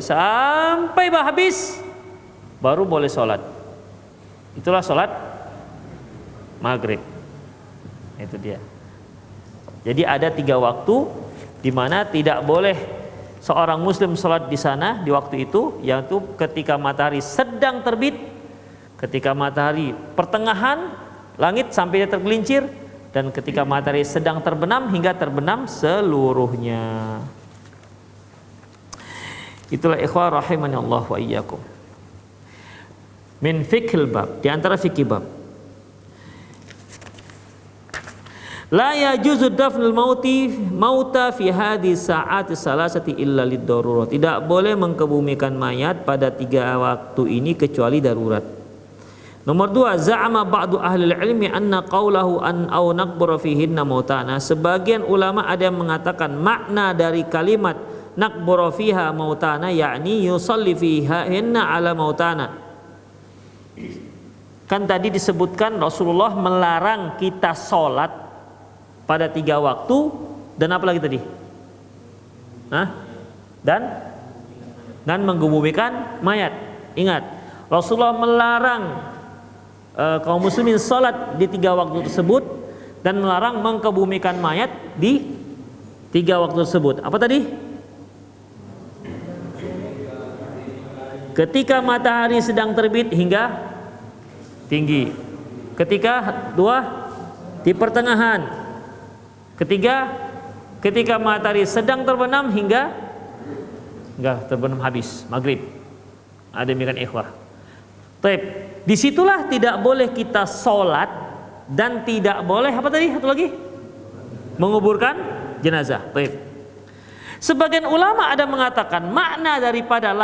sampai habis, baru boleh sholat. Itulah sholat maghrib. Itu dia. Jadi ada 3 waktu di mana tidak boleh seorang muslim sholat di sana di waktu itu, yaitu ketika matahari sedang terbit, ketika matahari pertengahan langit sampai dia tergelincir, dan ketika matahari sedang terbenam hingga terbenam seluruhnya. Itulah ikhwah rahimani Allah wa iyyakum. Min fiqhil bab, di antara fikih bab. La yajuzu dafnul mauta fi hadhihi sa'ati salasati illa lid-darurat. Tidak boleh mengkebumikan mayat pada 3 waktu ini kecuali darurat. Nomor 2, za'ama ba'du ahli ilmi anna qawlahu an aw naqbura fihinna mautana. Sebagian ulama ada yang mengatakan makna dari kalimat naqbura fiha mautana yakni yusalli fihinna ala mautana. Kan tadi disebutkan Rasulullah melarang kita sholat pada 3 waktu, dan apa lagi tadi? Dan menggebumikan mayat. Ingat, Rasulullah melarang kaum muslimin sholat di 3 waktu tersebut, dan melarang mengkebumikan mayat di 3 waktu tersebut. Apa tadi? Ketika matahari sedang terbit hingga tinggi. Ketika 2, di pertengahan. Ketiga, ketika matahari sedang terbenam hingga terbenam habis, maghrib. Ada demikian ikhwah. Baik, disitulah tidak boleh kita sholat, dan tidak boleh apa tadi? Satu lagi, menguburkan jenazah. Baik. Sebagian ulama ada mengatakan makna daripada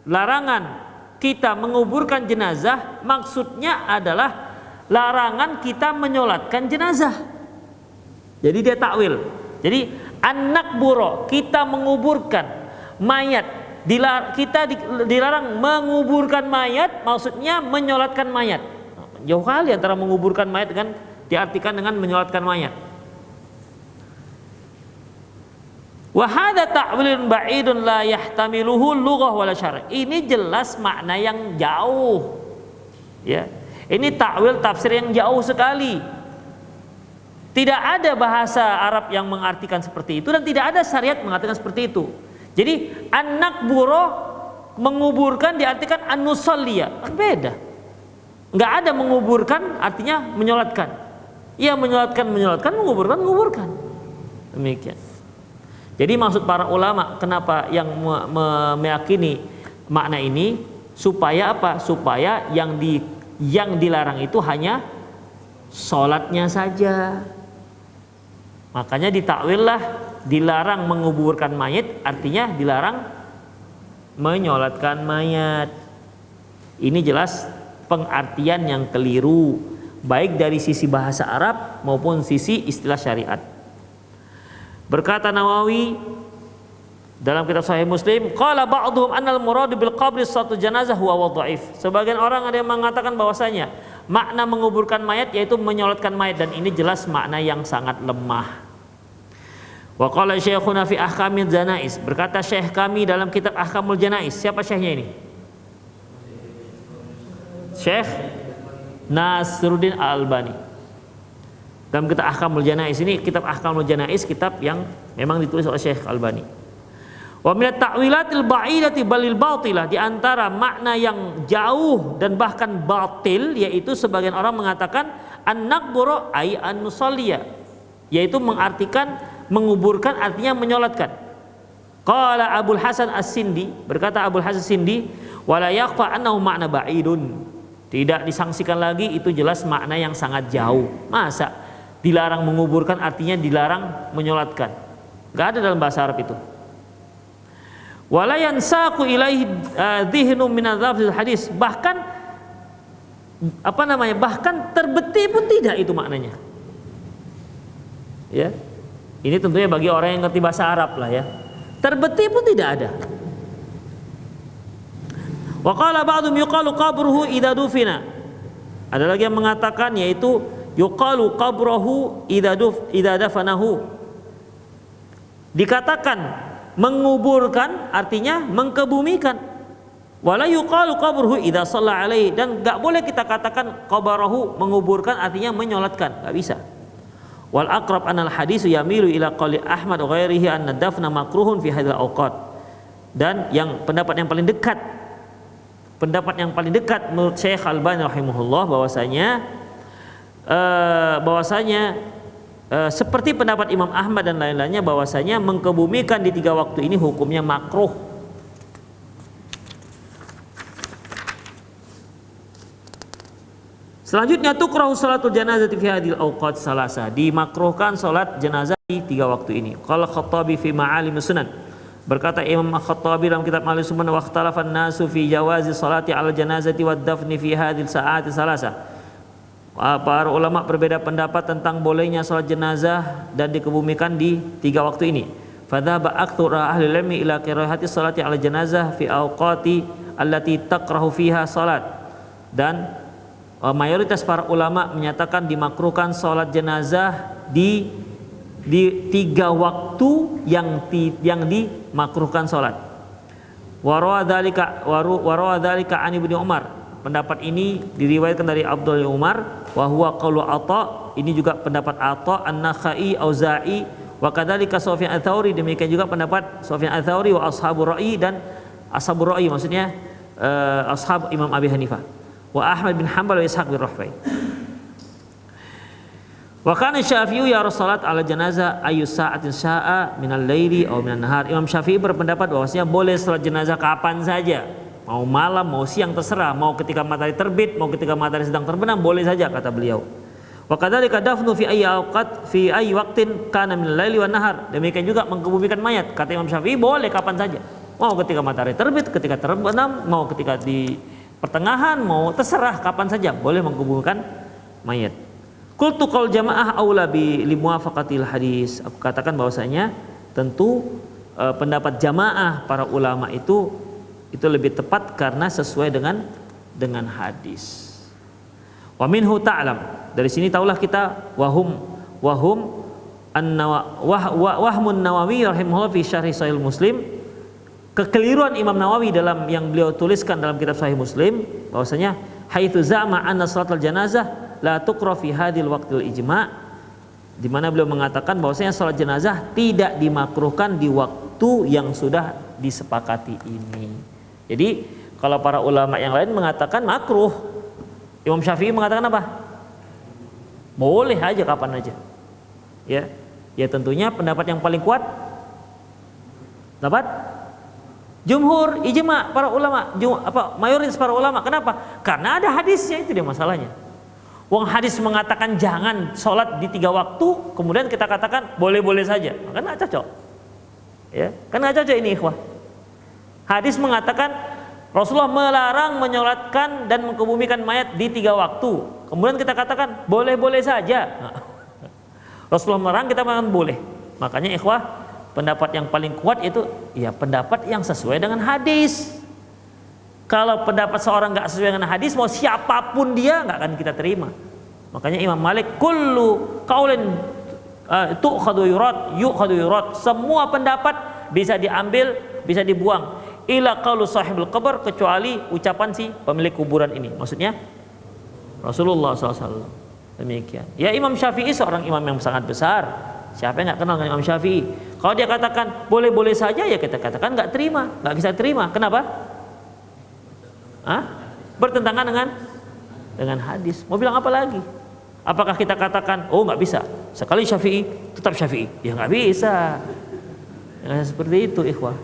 larangan kita menguburkan jenazah, maksudnya adalah larangan kita menyolatkan jenazah. Jadi dia takwil. Jadi anak buro, kita menguburkan mayat, kita dilarang menguburkan mayat, maksudnya menyolatkan mayat. Jauh kali antara menguburkan mayat dengan diartikan dengan menyolatkan mayat. Wa hadza ta'wilun ba'idun la yahtamiluhu lughah wala syara'. Ini jelas makna yang jauh. Ya. Ini takwil tafsir yang jauh sekali. Tidak ada bahasa Arab yang mengartikan seperti itu, dan tidak ada syariat mengatakan seperti itu. Jadi anak buro menguburkan diartikan anusalliya, kan beda. Enggak ada menguburkan artinya menyolatkan. Iya, menyolatkan, menguburkan. Demikian. Jadi maksud para ulama kenapa yang meyakini makna ini, supaya apa? Supaya yang dilarang itu hanya sholatnya saja. Makanya ditakwillah dilarang menguburkan mayat, artinya dilarang menyolatkan mayat. Ini jelas pengartian yang keliru, baik dari sisi bahasa Arab maupun sisi istilah syariat. Berkata Nawawi dalam kitab Sahih Muslim, qala ba'dhum annal muradu bil qabri satu janazah huwa dhaif. Sebagian orang ada yang mengatakan bahwasanya makna menguburkan mayat yaitu menyolatkan mayat, dan ini jelas makna yang sangat lemah. Wa qala syekhuna fi ahkamil janais, berkata syekh kami dalam kitab Ahkamul Janais. Siapa syekhnya ini? Syekh Nasruddin Al-Albani. Dalam kitab Ahkamul Janais ini, kitab Ahkamul Janais kitab yang memang ditulis oleh Syekh Al-Albani. Wa minat ta'wilatil ba'idati balil batilah, di antara makna yang jauh dan bahkan batil, yaitu sebagian orang mengatakan an-naqburu ay an-nusalliya, yaitu mengartikan menguburkan artinya menyolatkan. Qala Abul Hasan As-Sindi, berkata Abul Hasan As-Sindi, wala yakhfa annahu makna ba'idun. Tidak disangsikan lagi, itu jelas makna yang sangat jauh. Masa dilarang menguburkan artinya dilarang menyolatkan? Enggak ada dalam bahasa Arab itu. Wala yansaqu ilaihi dhihnu min adzafil hadis. Bahkan bahkan terbeti pun tidak itu maknanya. Ya. Ini tentunya bagi orang yang ngerti bahasa Arab lah ya. Terbeti pun tidak ada. Wa qala ba'dhum yuqalu qabruhu idza dufina. Ada lagi yang mengatakan yaitu yuqalu qabruhu idza dafanahu. Dikatakan menguburkan artinya mengkebumikan. Wala yuqalu qabruhu idza shalla alaihi, dan enggak boleh kita katakan qabarahu menguburkan artinya menyolatkan, enggak bisa. Wal aqrab anal hadisu yamilu ila qali Ahmad wa ghairihi anna dafna makruhun fi hadzal awqat. Dan yang pendapat yang paling dekat menurut Syekh Albani rahimahullah bahwasanya seperti pendapat Imam Ahmad dan lain-lainnya bahwasanya mengkebumikan di 3 waktu ini hukumnya makruh. Selanjutnya tukrahu salatul janazah fi hadhil awqat salasa. Dimakruhkan salat jenazah di 3 waktu ini. Qala Khattabi fi Ma'alim Sunan. Berkata Imam Khattabi dalam kitab Ma'alim Sunan, wa ikhtalafan nasu fi jawazi salati 'ala janazati wad dafni fi hadhil sa'ati salasa. Para ulama berbeda pendapat tentang bolehnya salat jenazah dan dikebumikan di 3 waktu ini. Fadhaba aktsar ahli ilmi ila karahati salati 'ala janazah fi awqati allati takrahu fiha salat. Dan mayoritas para ulama menyatakan dimakruhkan salat jenazah di 3 waktu yang dimakruhkan salat. Wa rawa dzalika an Ibnu Umar. Pendapat ini diriwayatkan dari Abdullah bin Umar, wa huwa qaulu Atha, ini juga pendapat Atha, An-Nakhai, Auza'i, wa kadzalika Sufyan Ats-Tsauri, demikian juga pendapat Sufyan Ats-Tsauri wa ashabur ra'i, dan ashabur ra'i maksudnya ashab Imam Abi Hanifah, wa Ahmad bin Hanbal wa Ishaq bin Rahway. Wa kana Syafi'i ya salat ala janazah ayu sa'atin sya'a minal laili aw minan nahar. Imam Syafi'i berpendapat bahwasanya boleh salat jenazah kapan saja, mau malam, mau siang, terserah, mau ketika matahari terbit, mau ketika matahari sedang terbenam, boleh saja kata beliau. Wa kadzalika dafnu fi ayyi awqat fi ayyi waqtin kana minal laili wan nahar. Demikian juga mengkebumikan mayat, kata Imam Syafi'i boleh kapan saja. Mau ketika matahari terbit, ketika terbenam, mau ketika di pertengahan, mau terserah kapan saja boleh mengkebumikan mayat. Qultu qaul jamaah aula bi limuwafaqatil hadis. Aku katakan bahwasanya tentu pendapat jamaah para ulama itu lebih tepat karena sesuai dengan hadis. Wa minhu ta'lam. Dari sini taulah kita wahmun Nawawi rahimahullah fi syarh Sahih Muslim. Kekeliruan Imam Nawawi dalam yang beliau tuliskan dalam kitab Sahih Muslim bahwasanya haitsu za'ama anna salatul janazah la tuqra fi hadhil waqtil ijma', di mana beliau mengatakan bahwasanya salat jenazah tidak dimakruhkan di waktu yang sudah disepakati ini. Jadi kalau para ulama yang lain mengatakan makruh, Imam Syafi'i mengatakan apa? Boleh aja kapan aja. Ya tentunya pendapat yang paling kuat dapat jumhur, ijma' para ulama, mayoritas para ulama. Kenapa? Karena ada hadisnya, itu dia masalahnya. Wong hadis mengatakan jangan sholat di 3 waktu, kemudian kita katakan boleh-boleh saja, kan nggak cocok. Ya, kan nggak cocok ini, ikhwah. Hadis mengatakan Rasulullah melarang menyolatkan dan mengkebumikan mayat di 3 waktu. Kemudian kita katakan boleh-boleh saja. Rasulullah melarang, kita mengatakan boleh. Makanya ikhwah, pendapat yang paling kuat itu ya pendapat yang sesuai dengan hadis. Kalau pendapat seorang nggak sesuai dengan hadis, mau siapapun dia nggak akan kita terima. Makanya Imam Malik, kullu qaulin tu'khadhu yurad. Semua pendapat bisa diambil, bisa dibuang. Ila qaulu sahibul qabr, kecuali ucapan si pemilik kuburan ini. Maksudnya Rasulullah SAW. Demikian. Ya Imam Syafi'i seorang imam yang sangat besar. Siapa yang nggak kenal dengan Imam Syafi'i? Kalau dia katakan boleh-boleh saja, ya kita katakan nggak terima, nggak bisa terima. Kenapa? Bertentangan dengan hadis. Mau bilang apa lagi? Apakah kita katakan oh nggak bisa, sekali Syafi'i tetap Syafi'i? Ya nggak bisa. Ya, seperti itu ikhwah.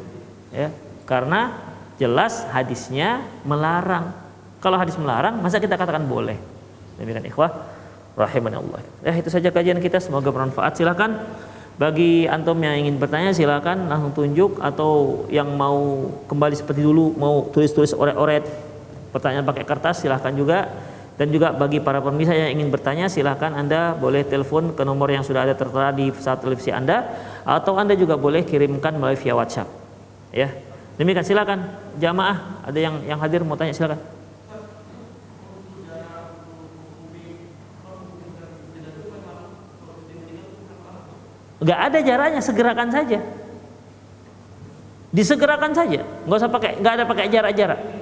Ya, karena jelas hadisnya melarang. Kalau hadis melarang, masa kita katakan boleh? Demikian ikhwah rahimanallah. Ya itu saja kajian kita, semoga bermanfaat. Silakan Bagi antum yang ingin bertanya silakan langsung tunjuk, atau yang mau kembali seperti dulu mau tulis-tulis oret-oret pertanyaan pakai kertas silahkan juga. Dan juga bagi para pemirsa yang ingin bertanya silahkan Anda boleh telepon ke nomor yang sudah ada tertera di pesawat televisi Anda, atau Anda juga boleh kirimkan melalui via WhatsApp. Ya, demikian. Silakan jamaah, ada yang hadir mau tanya silakan. Nggak ada jaraknya, segerakan saja. Disegerakan saja, nggak ada pakai jarak-jarak.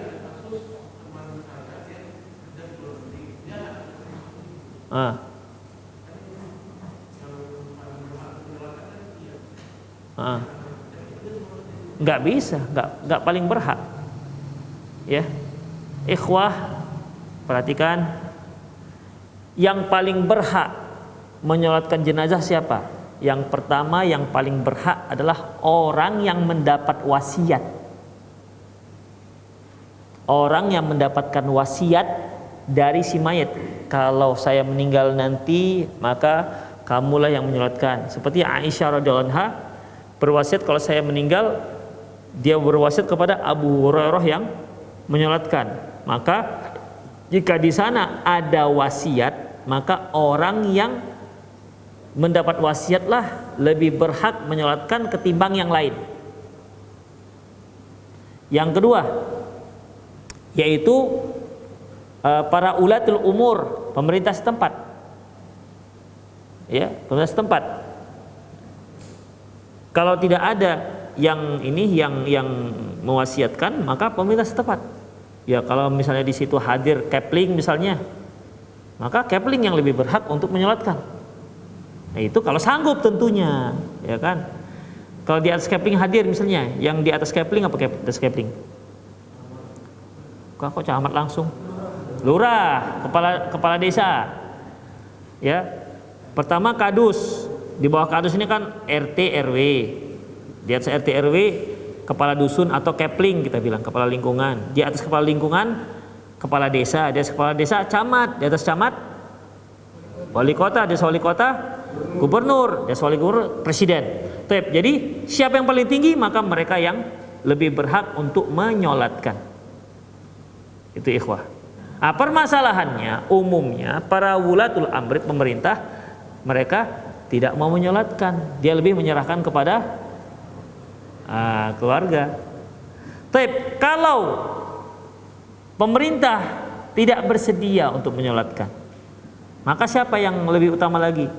Nggak bisa, nggak paling berhak. Ya, ikhwah, perhatikan, yang paling berhak menyolatkan jenazah siapa? Yang pertama yang paling berhak adalah orang yang mendapat wasiat. Orang yang mendapatkan wasiat dari si mayat. Kalau saya meninggal nanti, maka kamulah yang menyolatkan. Seperti Aisyah radhiyallahu anha berwasiat, kalau saya meninggal, dia berwasiat kepada Abu Hurairah yang menyolatkan. Maka jika di sana ada wasiat, maka orang yang mendapat wasiatlah lebih berhak menyolatkan ketimbang yang lain. Yang kedua, yaitu para ulatul umur, pemerintah setempat. Ya, pemerintah setempat. Kalau tidak ada yang mewasiatkan, maka pemerintah setempat. Ya, kalau misalnya di situ hadir Kepling misalnya, maka Kepling yang lebih berhak untuk menyolatkan. Nah, itu kalau sanggup tentunya, ya kan? Kalau di atas Kepling hadir misalnya, yang di atas Kepling apa atas Kepling? Kok camat langsung? Lurah, kepala desa. Ya. Pertama kadus. Di bawah kadus ini kan RT RW. Di atas RT RW kepala dusun atau Kepling kita bilang, kepala lingkungan. Di atas kepala lingkungan kepala desa, di atas kepala desa camat, di atas camat wali kota, di atas wali kota gubernur, di atas wali gubernur presiden. Jadi siapa yang paling tinggi, maka mereka yang lebih berhak untuk menyolatkan. Itu ikhwah. Nah, permasalahannya umumnya para wulatul amri, pemerintah, mereka tidak mau menyolatkan. Dia lebih menyerahkan kepada keluarga. Kalau pemerintah tidak bersedia untuk menyolatkan, maka siapa yang lebih utama lagi?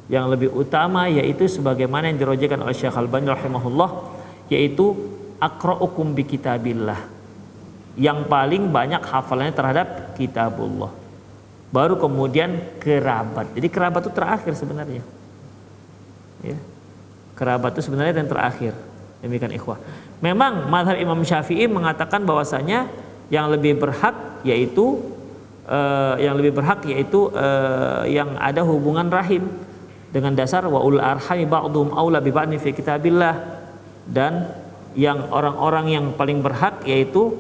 Yang lebih utama yaitu sebagaimana yang dirojakan oleh Syekh Al-Albani rahimahullah, yaitu aqra'ukum bi kitabillah, yang paling banyak hafalannya terhadap kitabullah. Baru kemudian kerabat. Jadi kerabat itu terakhir sebenarnya. Ya. Kerabat itu sebenarnya yang terakhir. Demikian ikhwah. Memang mazhab Imam Syafi'i mengatakan bahwasanya yang lebih berhak yaitu yang ada hubungan rahim, dengan dasar wa ul arhami ba'dhum aula bi ba'dhin fi kitabillah, dan yang orang-orang yang paling berhak yaitu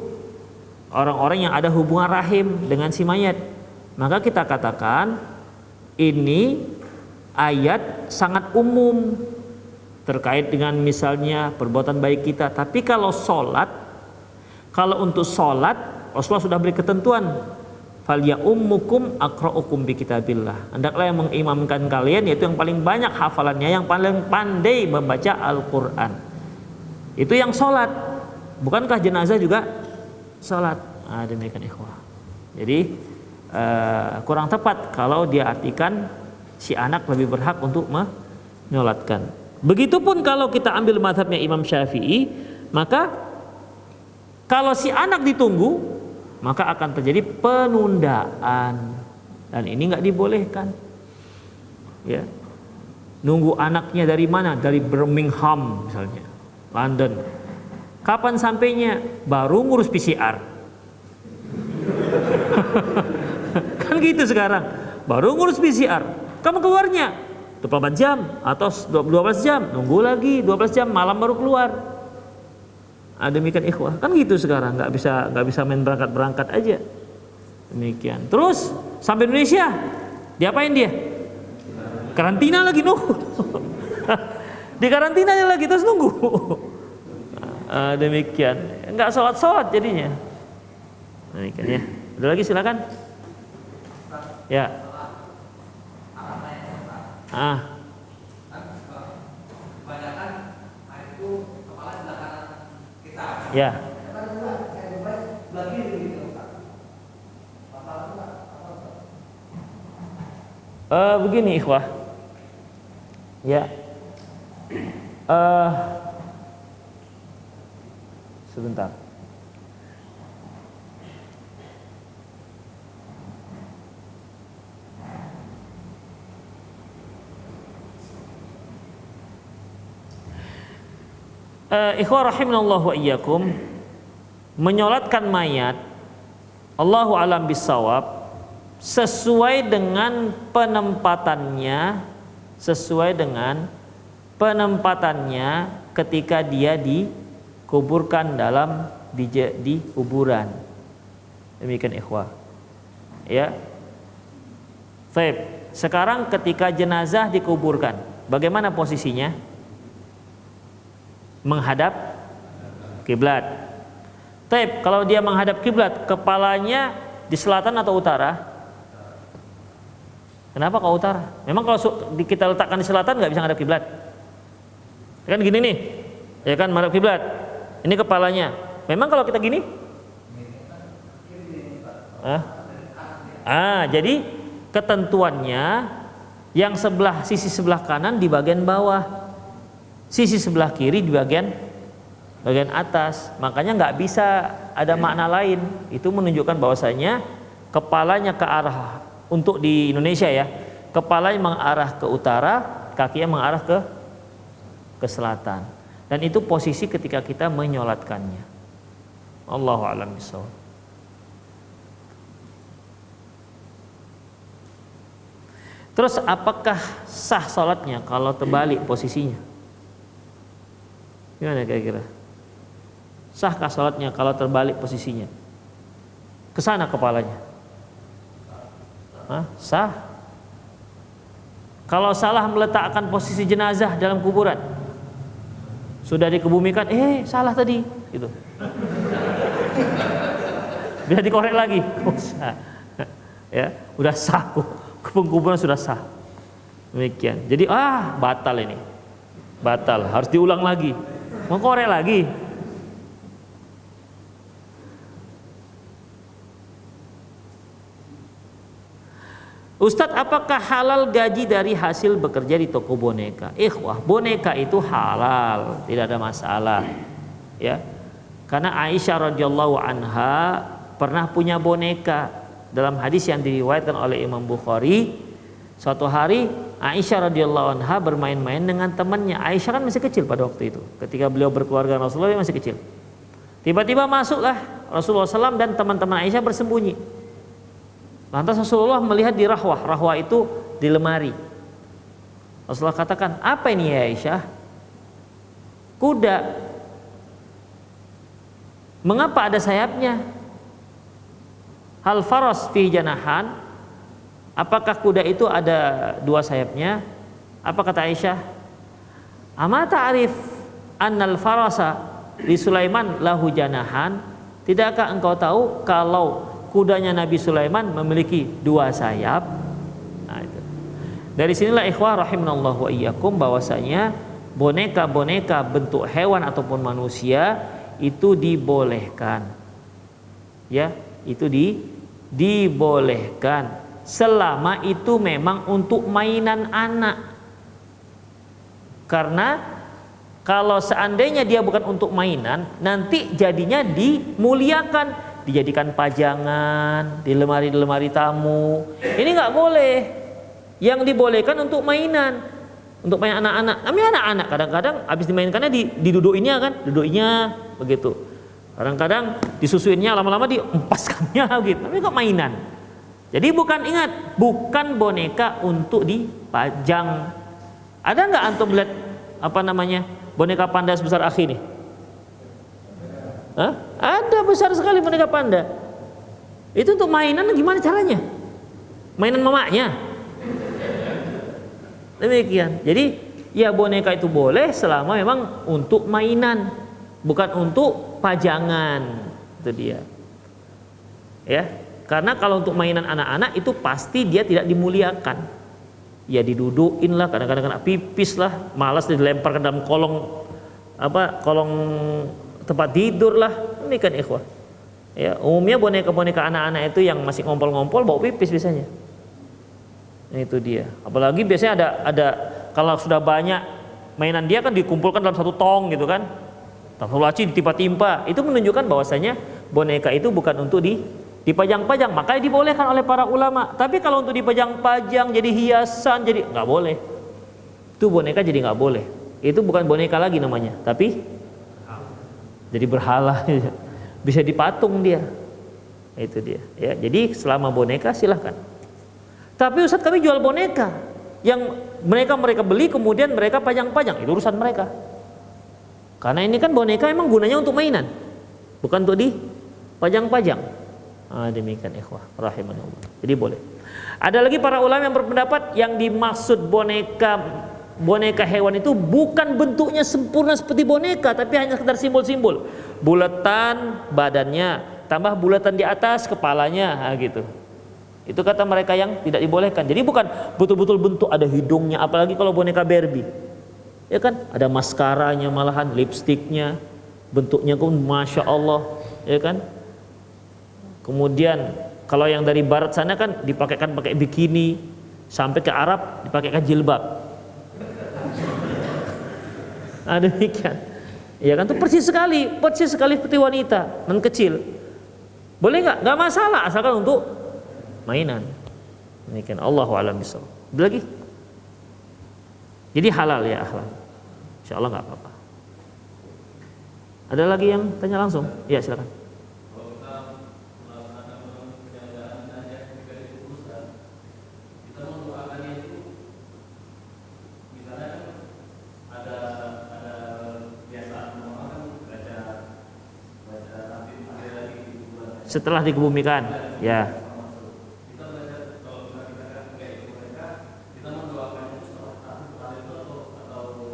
orang-orang yang ada hubungan rahim dengan si mayat. Maka kita katakan ini ayat sangat umum terkait dengan misalnya perbuatan baik kita. Tapi kalau untuk sholat Rasulullah sudah beri ketentuan, fal ya ummukum aqra'ukum bi kitabillah. Hendaklah yang mengimamkan kalian yaitu yang paling banyak hafalannya, yang paling pandai membaca Al-Qur'an. Itu yang sholat. Bukankah jenazah juga sholat? Demikian ikhwah. Jadi kurang tepat kalau dia artikan si anak lebih berhak untuk menyolatkan. Begitupun kalau kita ambil mazhabnya Imam Syafi'i, maka kalau si anak ditunggu, maka akan terjadi penundaan, dan ini nggak dibolehkan. Ya, nunggu anaknya dari mana? Dari Birmingham misalnya, London. Kapan sampainya? Baru ngurus PCR. Kan gitu sekarang. Baru ngurus PCR. Kamu keluarnya 24 jam atau 12 jam, nunggu lagi 12 jam, malam baru keluar. Demikian ikhwah. Kan gitu sekarang, nggak bisa main berangkat aja. Demikian. Terus sampai Indonesia, diapain dia? Karantina lagi, Di karantinanya lagi terus nunggu. Demikian, nggak sholat jadinya. Demikian ya. Ada lagi silakan. Ya. Ya. Begini ikhwah. Ya. Sebentar. Ikhwah rahimanallahu wa iyyakum, menyolatkan mayat Allahu alam bisawab sesuai dengan penempatannya ketika dia dikuburkan di kuburan. Demikian ikhwah. Ya. Baik, sekarang ketika jenazah dikuburkan, bagaimana posisinya? Menghadap kiblat. Baik, kalau dia menghadap kiblat, kepalanya di selatan atau utara? Kenapa ke utara? Memang kalau kita letakkan di selatan nggak bisa menghadap kiblat. Kan gini nih, ya kan menghadap kiblat. Ini kepalanya. Memang kalau kita gini? Jadi ketentuannya yang sisi sebelah kanan di bagian bawah, sisi sebelah kiri di bagian atas. Makanya nggak bisa ada makna lain. Itu menunjukkan bahwasanya kepalanya ke arah, untuk di Indonesia ya, kepalanya mengarah ke utara, kakinya mengarah ke selatan. Dan itu posisi ketika kita menyolatkannya. Allahu a'lam bishawab. Terus apakah sah salatnya kalau terbalik posisinya? Gimana kira-kira? Sahkah salatnya kalau terbalik posisinya? Ke sana kepalanya? Sah. Kalau salah meletakkan posisi jenazah dalam kuburan, sudah dikebumikan, salah tadi, gitu. Bisa dikorek lagi. Sah. Ya, udah sah. Pengkuburan sudah sah. Demikian. Jadi batal ini. Batal, harus diulang lagi. Mau korek lagi. Ustadz, apakah halal gaji dari hasil bekerja di toko boneka? Ikhwah, boneka itu halal, tidak ada masalah. Ya. Karena Aisyah radhiyallahu anha pernah punya boneka. Dalam hadis yang diriwayatkan oleh Imam Bukhari, suatu hari Aisyah radhiyallahu anha bermain-main dengan temannya. Aisyah kan masih kecil pada waktu itu. Ketika beliau berkeluarga Rasulullah, dia masih kecil. Tiba-tiba masuklah Rasulullah SAW dan teman-teman Aisyah bersembunyi. Lantas Rasulullah melihat di rahwah. Rahwah itu di lemari. Rasulullah katakan, apa ini ya Aisyah? Kuda. Mengapa ada sayapnya? Hal faras fi janahan. Apakah kuda itu ada dua sayapnya? Apa kata Aisyah? Ama ta'rif annal farasa li Sulaiman lahu janahan? Tidakkah engkau tahu kalau kudanya Nabi Sulaiman memiliki dua sayap? Nah, itu. Dari sinilah ikhwah rahimanallahu wa iyyakum, bahwasanya boneka-boneka bentuk hewan ataupun manusia itu dibolehkan. Ya, itu dibolehkan selama itu memang untuk mainan anak. Karena kalau seandainya dia bukan untuk mainan, nanti jadinya dimuliakan, dijadikan pajangan di lemari tamu. Ini nggak boleh. Yang dibolehkan untuk mainan, untuk main anak-anak. Namanya anak-anak, kadang-kadang habis dimainkannya didudukinnya kan, dudukinnya begitu. Kadang-kadang disusuinnya, lama-lama diempaskannya gitu. Tapi kok mainan. Jadi bukan boneka untuk dipajang. Ada nggak antum lihat boneka panda sebesar akhi nih? Ada besar sekali boneka panda. Itu untuk mainan, gimana caranya? Mainan mamanya. Demikian. Jadi Ya boneka itu boleh selama memang untuk mainan, bukan untuk pajangan. Itu dia. Ya, karena kalau untuk mainan anak-anak itu pasti dia tidak dimuliakan. Ya didudukin lah, kadang-kadang kena pipis lah, malas dilempar ke dalam kolong kolong tempat tidur lah. Ini kan ikhwah. Ya, umumnya boneka-boneka anak-anak itu yang masih ngompol-ngompol bau pipis biasanya. Itu dia. Apalagi biasanya ada kalau sudah banyak mainan dia kan dikumpulkan dalam satu tong gitu kan. Satu laci ditimpa-timpa. Itu menunjukkan bahwasanya boneka itu bukan untuk dipajang-pajang, makanya dibolehkan oleh para ulama. Tapi kalau untuk dipajang-pajang jadi hiasan, jadi nggak boleh. Itu boneka jadi nggak boleh. Itu bukan boneka lagi namanya, tapi jadi berhala. Bisa dipatung dia. Itu dia. Ya, jadi selama boneka silahkan. Tapi Ustaz, kami jual boneka yang mereka beli kemudian mereka pajang-pajang, itu urusan mereka. Karena ini kan boneka emang gunanya untuk mainan, bukan untuk dipajang-pajang. Demikian ikhwah rahimanallah. Jadi boleh. Ada lagi para ulama yang berpendapat yang dimaksud boneka hewan itu bukan bentuknya sempurna seperti boneka, tapi hanya sekedar simbol-simbol. Bulatan badannya, tambah bulatan di atas kepalanya, gitu. Itu kata mereka yang tidak dibolehkan. Jadi bukan betul-betul bentuk ada hidungnya, apalagi kalau boneka Barbie. Ya kan, ada maskaranya malahan, lipstiknya, bentuknya pun masya Allah, ya kan. Kemudian kalau yang dari barat sana kan dipakaikan pakai bikini, sampai ke Arab dipakaikan jilbab. Demikian. Ya kan, itu persis sekali seperti wanita dan kecil. Boleh nggak? Nggak masalah, asalkan untuk mainan. Demikian. Allahu a'lam bishawab. Lagi? Jadi halal ya akhlak. Insyaallah nggak apa-apa. Ada lagi yang tanya langsung? Ya silakan. Setelah dikebumikan, ya.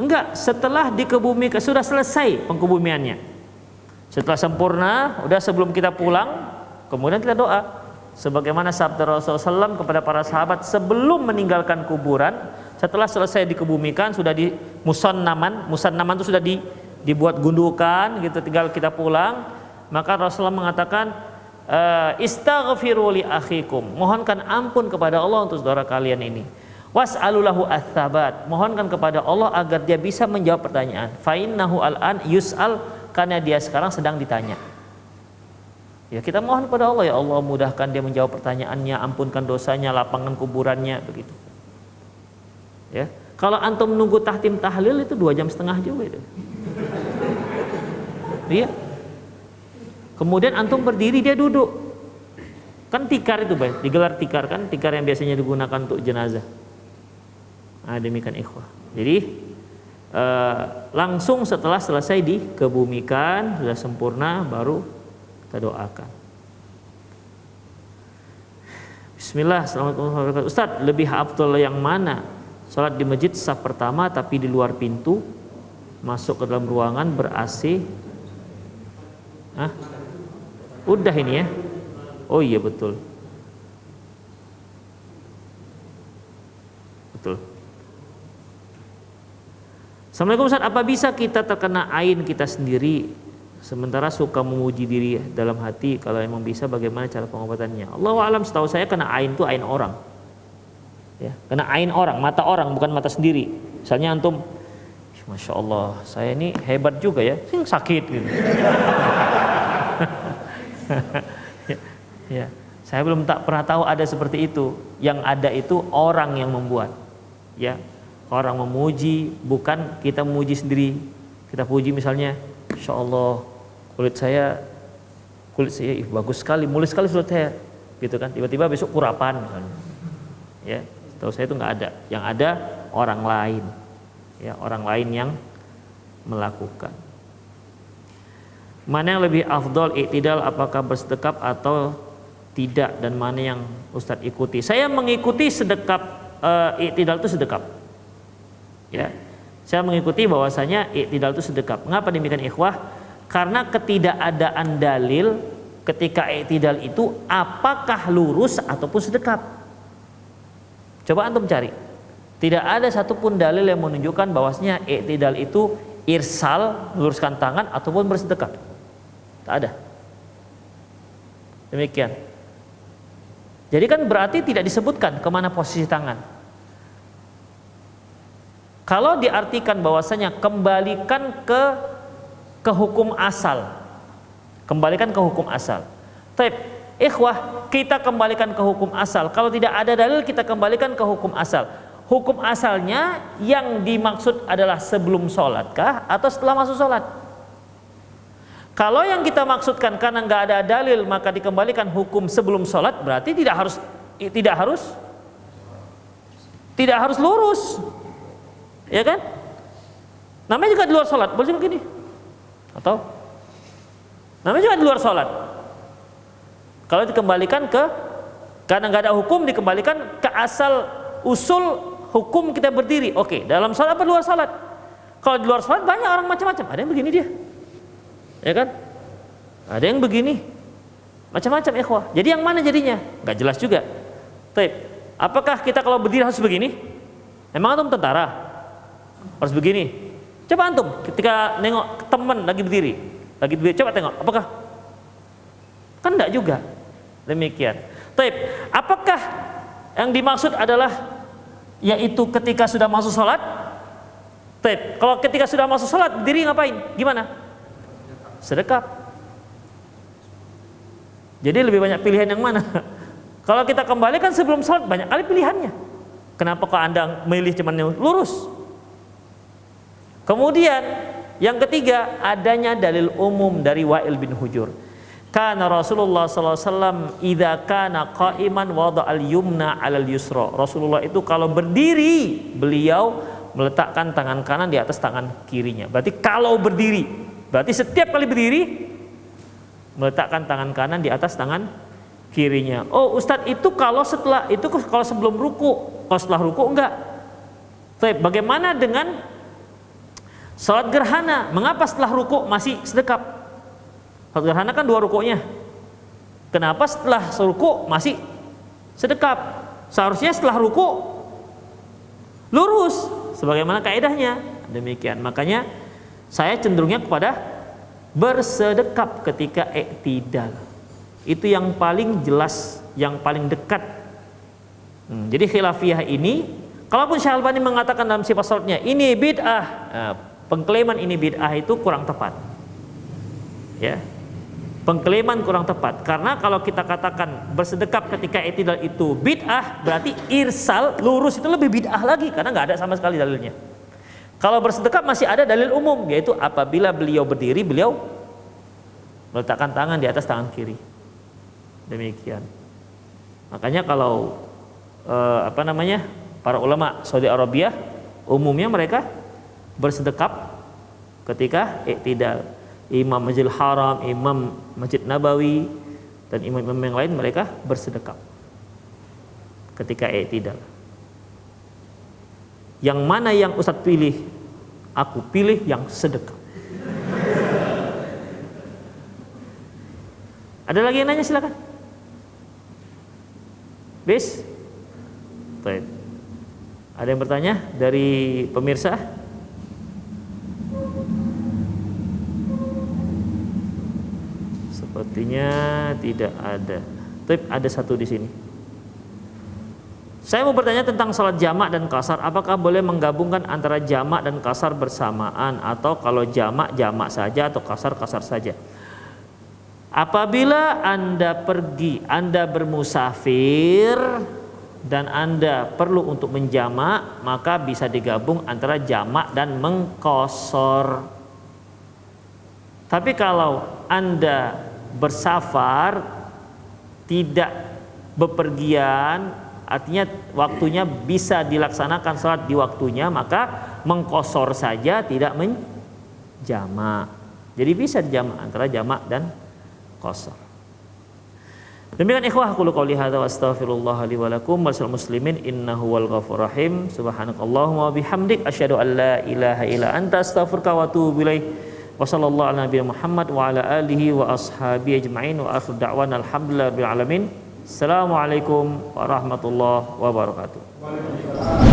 Enggak, setelah dikebumikan, sudah selesai pengkebumiannya. Setelah sempurna, udah sebelum kita pulang, kemudian kita doa. Sebagaimana sabda Rasulullah SAW kepada para sahabat sebelum meninggalkan kuburan, setelah selesai dikebumikan, sudah di musannaman itu sudah dibuat gundukan, gitu, tinggal kita pulang. Maka Rasulullah mengatakan, istaghfiru li akhikum, mohonkan ampun kepada Allah untuk saudara kalian ini. Was'alulahu ats-tsabat, mohonkan kepada Allah agar dia bisa menjawab pertanyaan. Fa innahu al-an yus'al, karena dia sekarang sedang ditanya. Ya, kita mohon kepada Allah, ya Allah mudahkan dia menjawab pertanyaannya, ampunkan dosanya, lapangkan kuburannya, begitu. Ya, kalau antum menunggu tahtim tahlil itu 2 jam setengah juga itu. Iya. Kemudian antum berdiri, dia duduk. Kan tikar itu, Bay, digelar tikar kan, tikar yang biasanya digunakan untuk jenazah. Demikian ikhwah. Jadi langsung setelah selesai dikebumikan, sudah sempurna, baru kita doakan. Bismillah. Assalamualaikum warahmatullahi wabarakatuh. Ustaz, lebih afdal yang mana? Salat di masjid saf pertama tapi di luar pintu, masuk ke dalam ruangan ber-AC. Udah ini ya. Oh iya betul. Betul. Assalamualaikum Ustaz, apa bisa kita terkena ain kita sendiri sementara suka memuji diri dalam hati? Kalau emang bisa, bagaimana cara pengobatannya? Allahu a'lam, setahu saya kena ain itu ain orang. Ya, kena ain orang, mata orang, bukan mata sendiri. Misalnya antum, masya Allah, saya ini hebat juga ya, sakit gitu. Ya, saya belum pernah tahu ada seperti itu. Yang ada itu orang yang membuat. Ya. Orang memuji, bukan kita memuji sendiri. Kita puji misalnya, Insya Allah kulit saya bagus sekali, mulus sekali kulit saya, gitu kan. Tiba-tiba besok kurapan misalnya. Ya, tahu saya itu nggak ada. Yang ada orang lain, ya, orang lain yang melakukan. Mana yang lebih afdol, iktidal, apakah bersedekap atau tidak, dan mana yang Ustadz ikuti? Saya mengikuti sedekap, iktidal itu sedekap. Ya, Saya mengikuti bahwasanya i'tidal itu sedekap. Mengapa demikian ikhwah? Karena ketidakadaan dalil ketika i'tidal itu apakah lurus ataupun sedekap. Coba antum cari. Tidak ada satupun dalil yang menunjukkan bahwasanya i'tidal itu irsal, luruskan tangan ataupun bersedekap. Tak ada. Demikian. Jadi kan berarti tidak disebutkan kemana posisi tangan. Kalau diartikan bahwasanya kembalikan ke hukum asal. Kembalikan ke hukum asal. Taib, ikhwah, kita kembalikan ke hukum asal. Kalau tidak ada dalil kita kembalikan ke hukum asal. Hukum asalnya yang dimaksud adalah sebelum sholat kah atau setelah masuk sholat? Kalau yang kita maksudkan karena nggak ada dalil maka dikembalikan hukum sebelum sholat, berarti tidak harus lurus, ya kan? Namanya juga di luar sholat, boleh begini, atau namanya juga di luar sholat. Kalau dikembalikan karena nggak ada hukum, dikembalikan ke asal usul hukum kita berdiri. Oke, dalam sholat apa luar sholat? Kalau di luar sholat banyak orang macam-macam. Ada yang begini dia, ya kan? Ada yang begini, macam-macam ikhwah. Jadi yang mana jadinya? Nggak jelas juga. Taib. Apakah kita kalau berdiri harus begini? Emang antum tentara harus begini? Coba antum ketika nengok teman lagi berdiri, coba tengok. Apakah? Kan enggak juga. Demikian. Taib. Apakah yang dimaksud adalah yaitu ketika sudah masuk sholat? Taib. Kalau ketika sudah masuk sholat berdiri ngapain? Gimana? Sedekap. Jadi lebih banyak pilihan yang mana? Kalau kita kembalikan sebelum sholat banyak kali pilihannya. Kenapa kok Anda memilih cuma lurus? Kemudian yang ketiga, adanya dalil umum dari Wa'il bin Hujur. Kana Rasulullah sallallahu alaihi wasallam idza kana qa'iman wada'al yumna 'alal yusra. Rasulullah itu kalau berdiri, beliau meletakkan tangan kanan di atas tangan kirinya. Berarti kalau berdiri, berarti setiap kali berdiri meletakkan tangan kanan di atas tangan kirinya. Oh, Ustadz, itu kalau setelah itu, kalau sebelum ruku, kalau setelah ruku enggak. Tapi bagaimana dengan salat gerhana? Mengapa setelah ruku masih sedekap? Salat gerhana kan 2 rukuknya. Kenapa setelah ruku masih sedekap? Seharusnya setelah ruku lurus sebagaimana kaidahnya. Demikian. Makanya saya cenderungnya kepada bersedekap ketika i'tidal. Itu yang paling jelas, yang paling dekat. Jadi khilafiyah ini, kalaupun Syekh Albani mengatakan dalam sifat salatnya ini bid'ah, pengklaiman ini bid'ah itu kurang tepat. Ya. Pengklaiman kurang tepat karena kalau kita katakan bersedekap ketika i'tidal itu bid'ah, berarti irsal lurus itu lebih bid'ah lagi karena nggak ada sama sekali dalilnya. Kalau bersedekap masih ada dalil umum, yaitu apabila beliau berdiri, beliau meletakkan tangan di atas tangan kiri. Demikian. Makanya kalau para ulama Saudi Arabia umumnya mereka bersedekap ketika i'tidal. Imam Masjidil Haram, Imam Masjid Nabawi, dan imam-imam yang lain mereka bersedekap ketika i'tidal. Yang mana yang Ustadz pilih? Aku pilih yang sedekap. Ada lagi yang nanya, silakan. Bis? Baik. Ada yang bertanya dari pemirsa? Sepertinya tidak ada. Tapi ada satu di sini. Saya mau bertanya tentang salat jamak dan qasar. Apakah boleh menggabungkan antara jamak dan qasar bersamaan, atau kalau jamak jamak saja atau qasar qasar saja? Apabila Anda pergi, Anda bermusafir dan Anda perlu untuk menjamak, maka bisa digabung antara jamak dan mengqasar. Tapi kalau Anda bersafar, tidak bepergian, artinya waktunya bisa dilaksanakan salat di waktunya, maka mengqasar saja, tidak menjamak. Jadi bisa dijamak antara jamak dan qasar. Demikian ikhwah, qulu qouli hadza wa astaghfirullah li wa lakum wa lisal muslimin innahu wal ghafurur rahim. Subhanakallahumma wa bihamdik asyhadu an la ilaha illa anta astaghfiruka wa atubu ilaik. Wa sallallahu ala nabiyina Muhammad wa ala alihi wa ashabihi ajma'in wa akhir da'wana alhamdulillahi rabbil alamin. Assalamualaikum warahmatullahi wabarakatuh.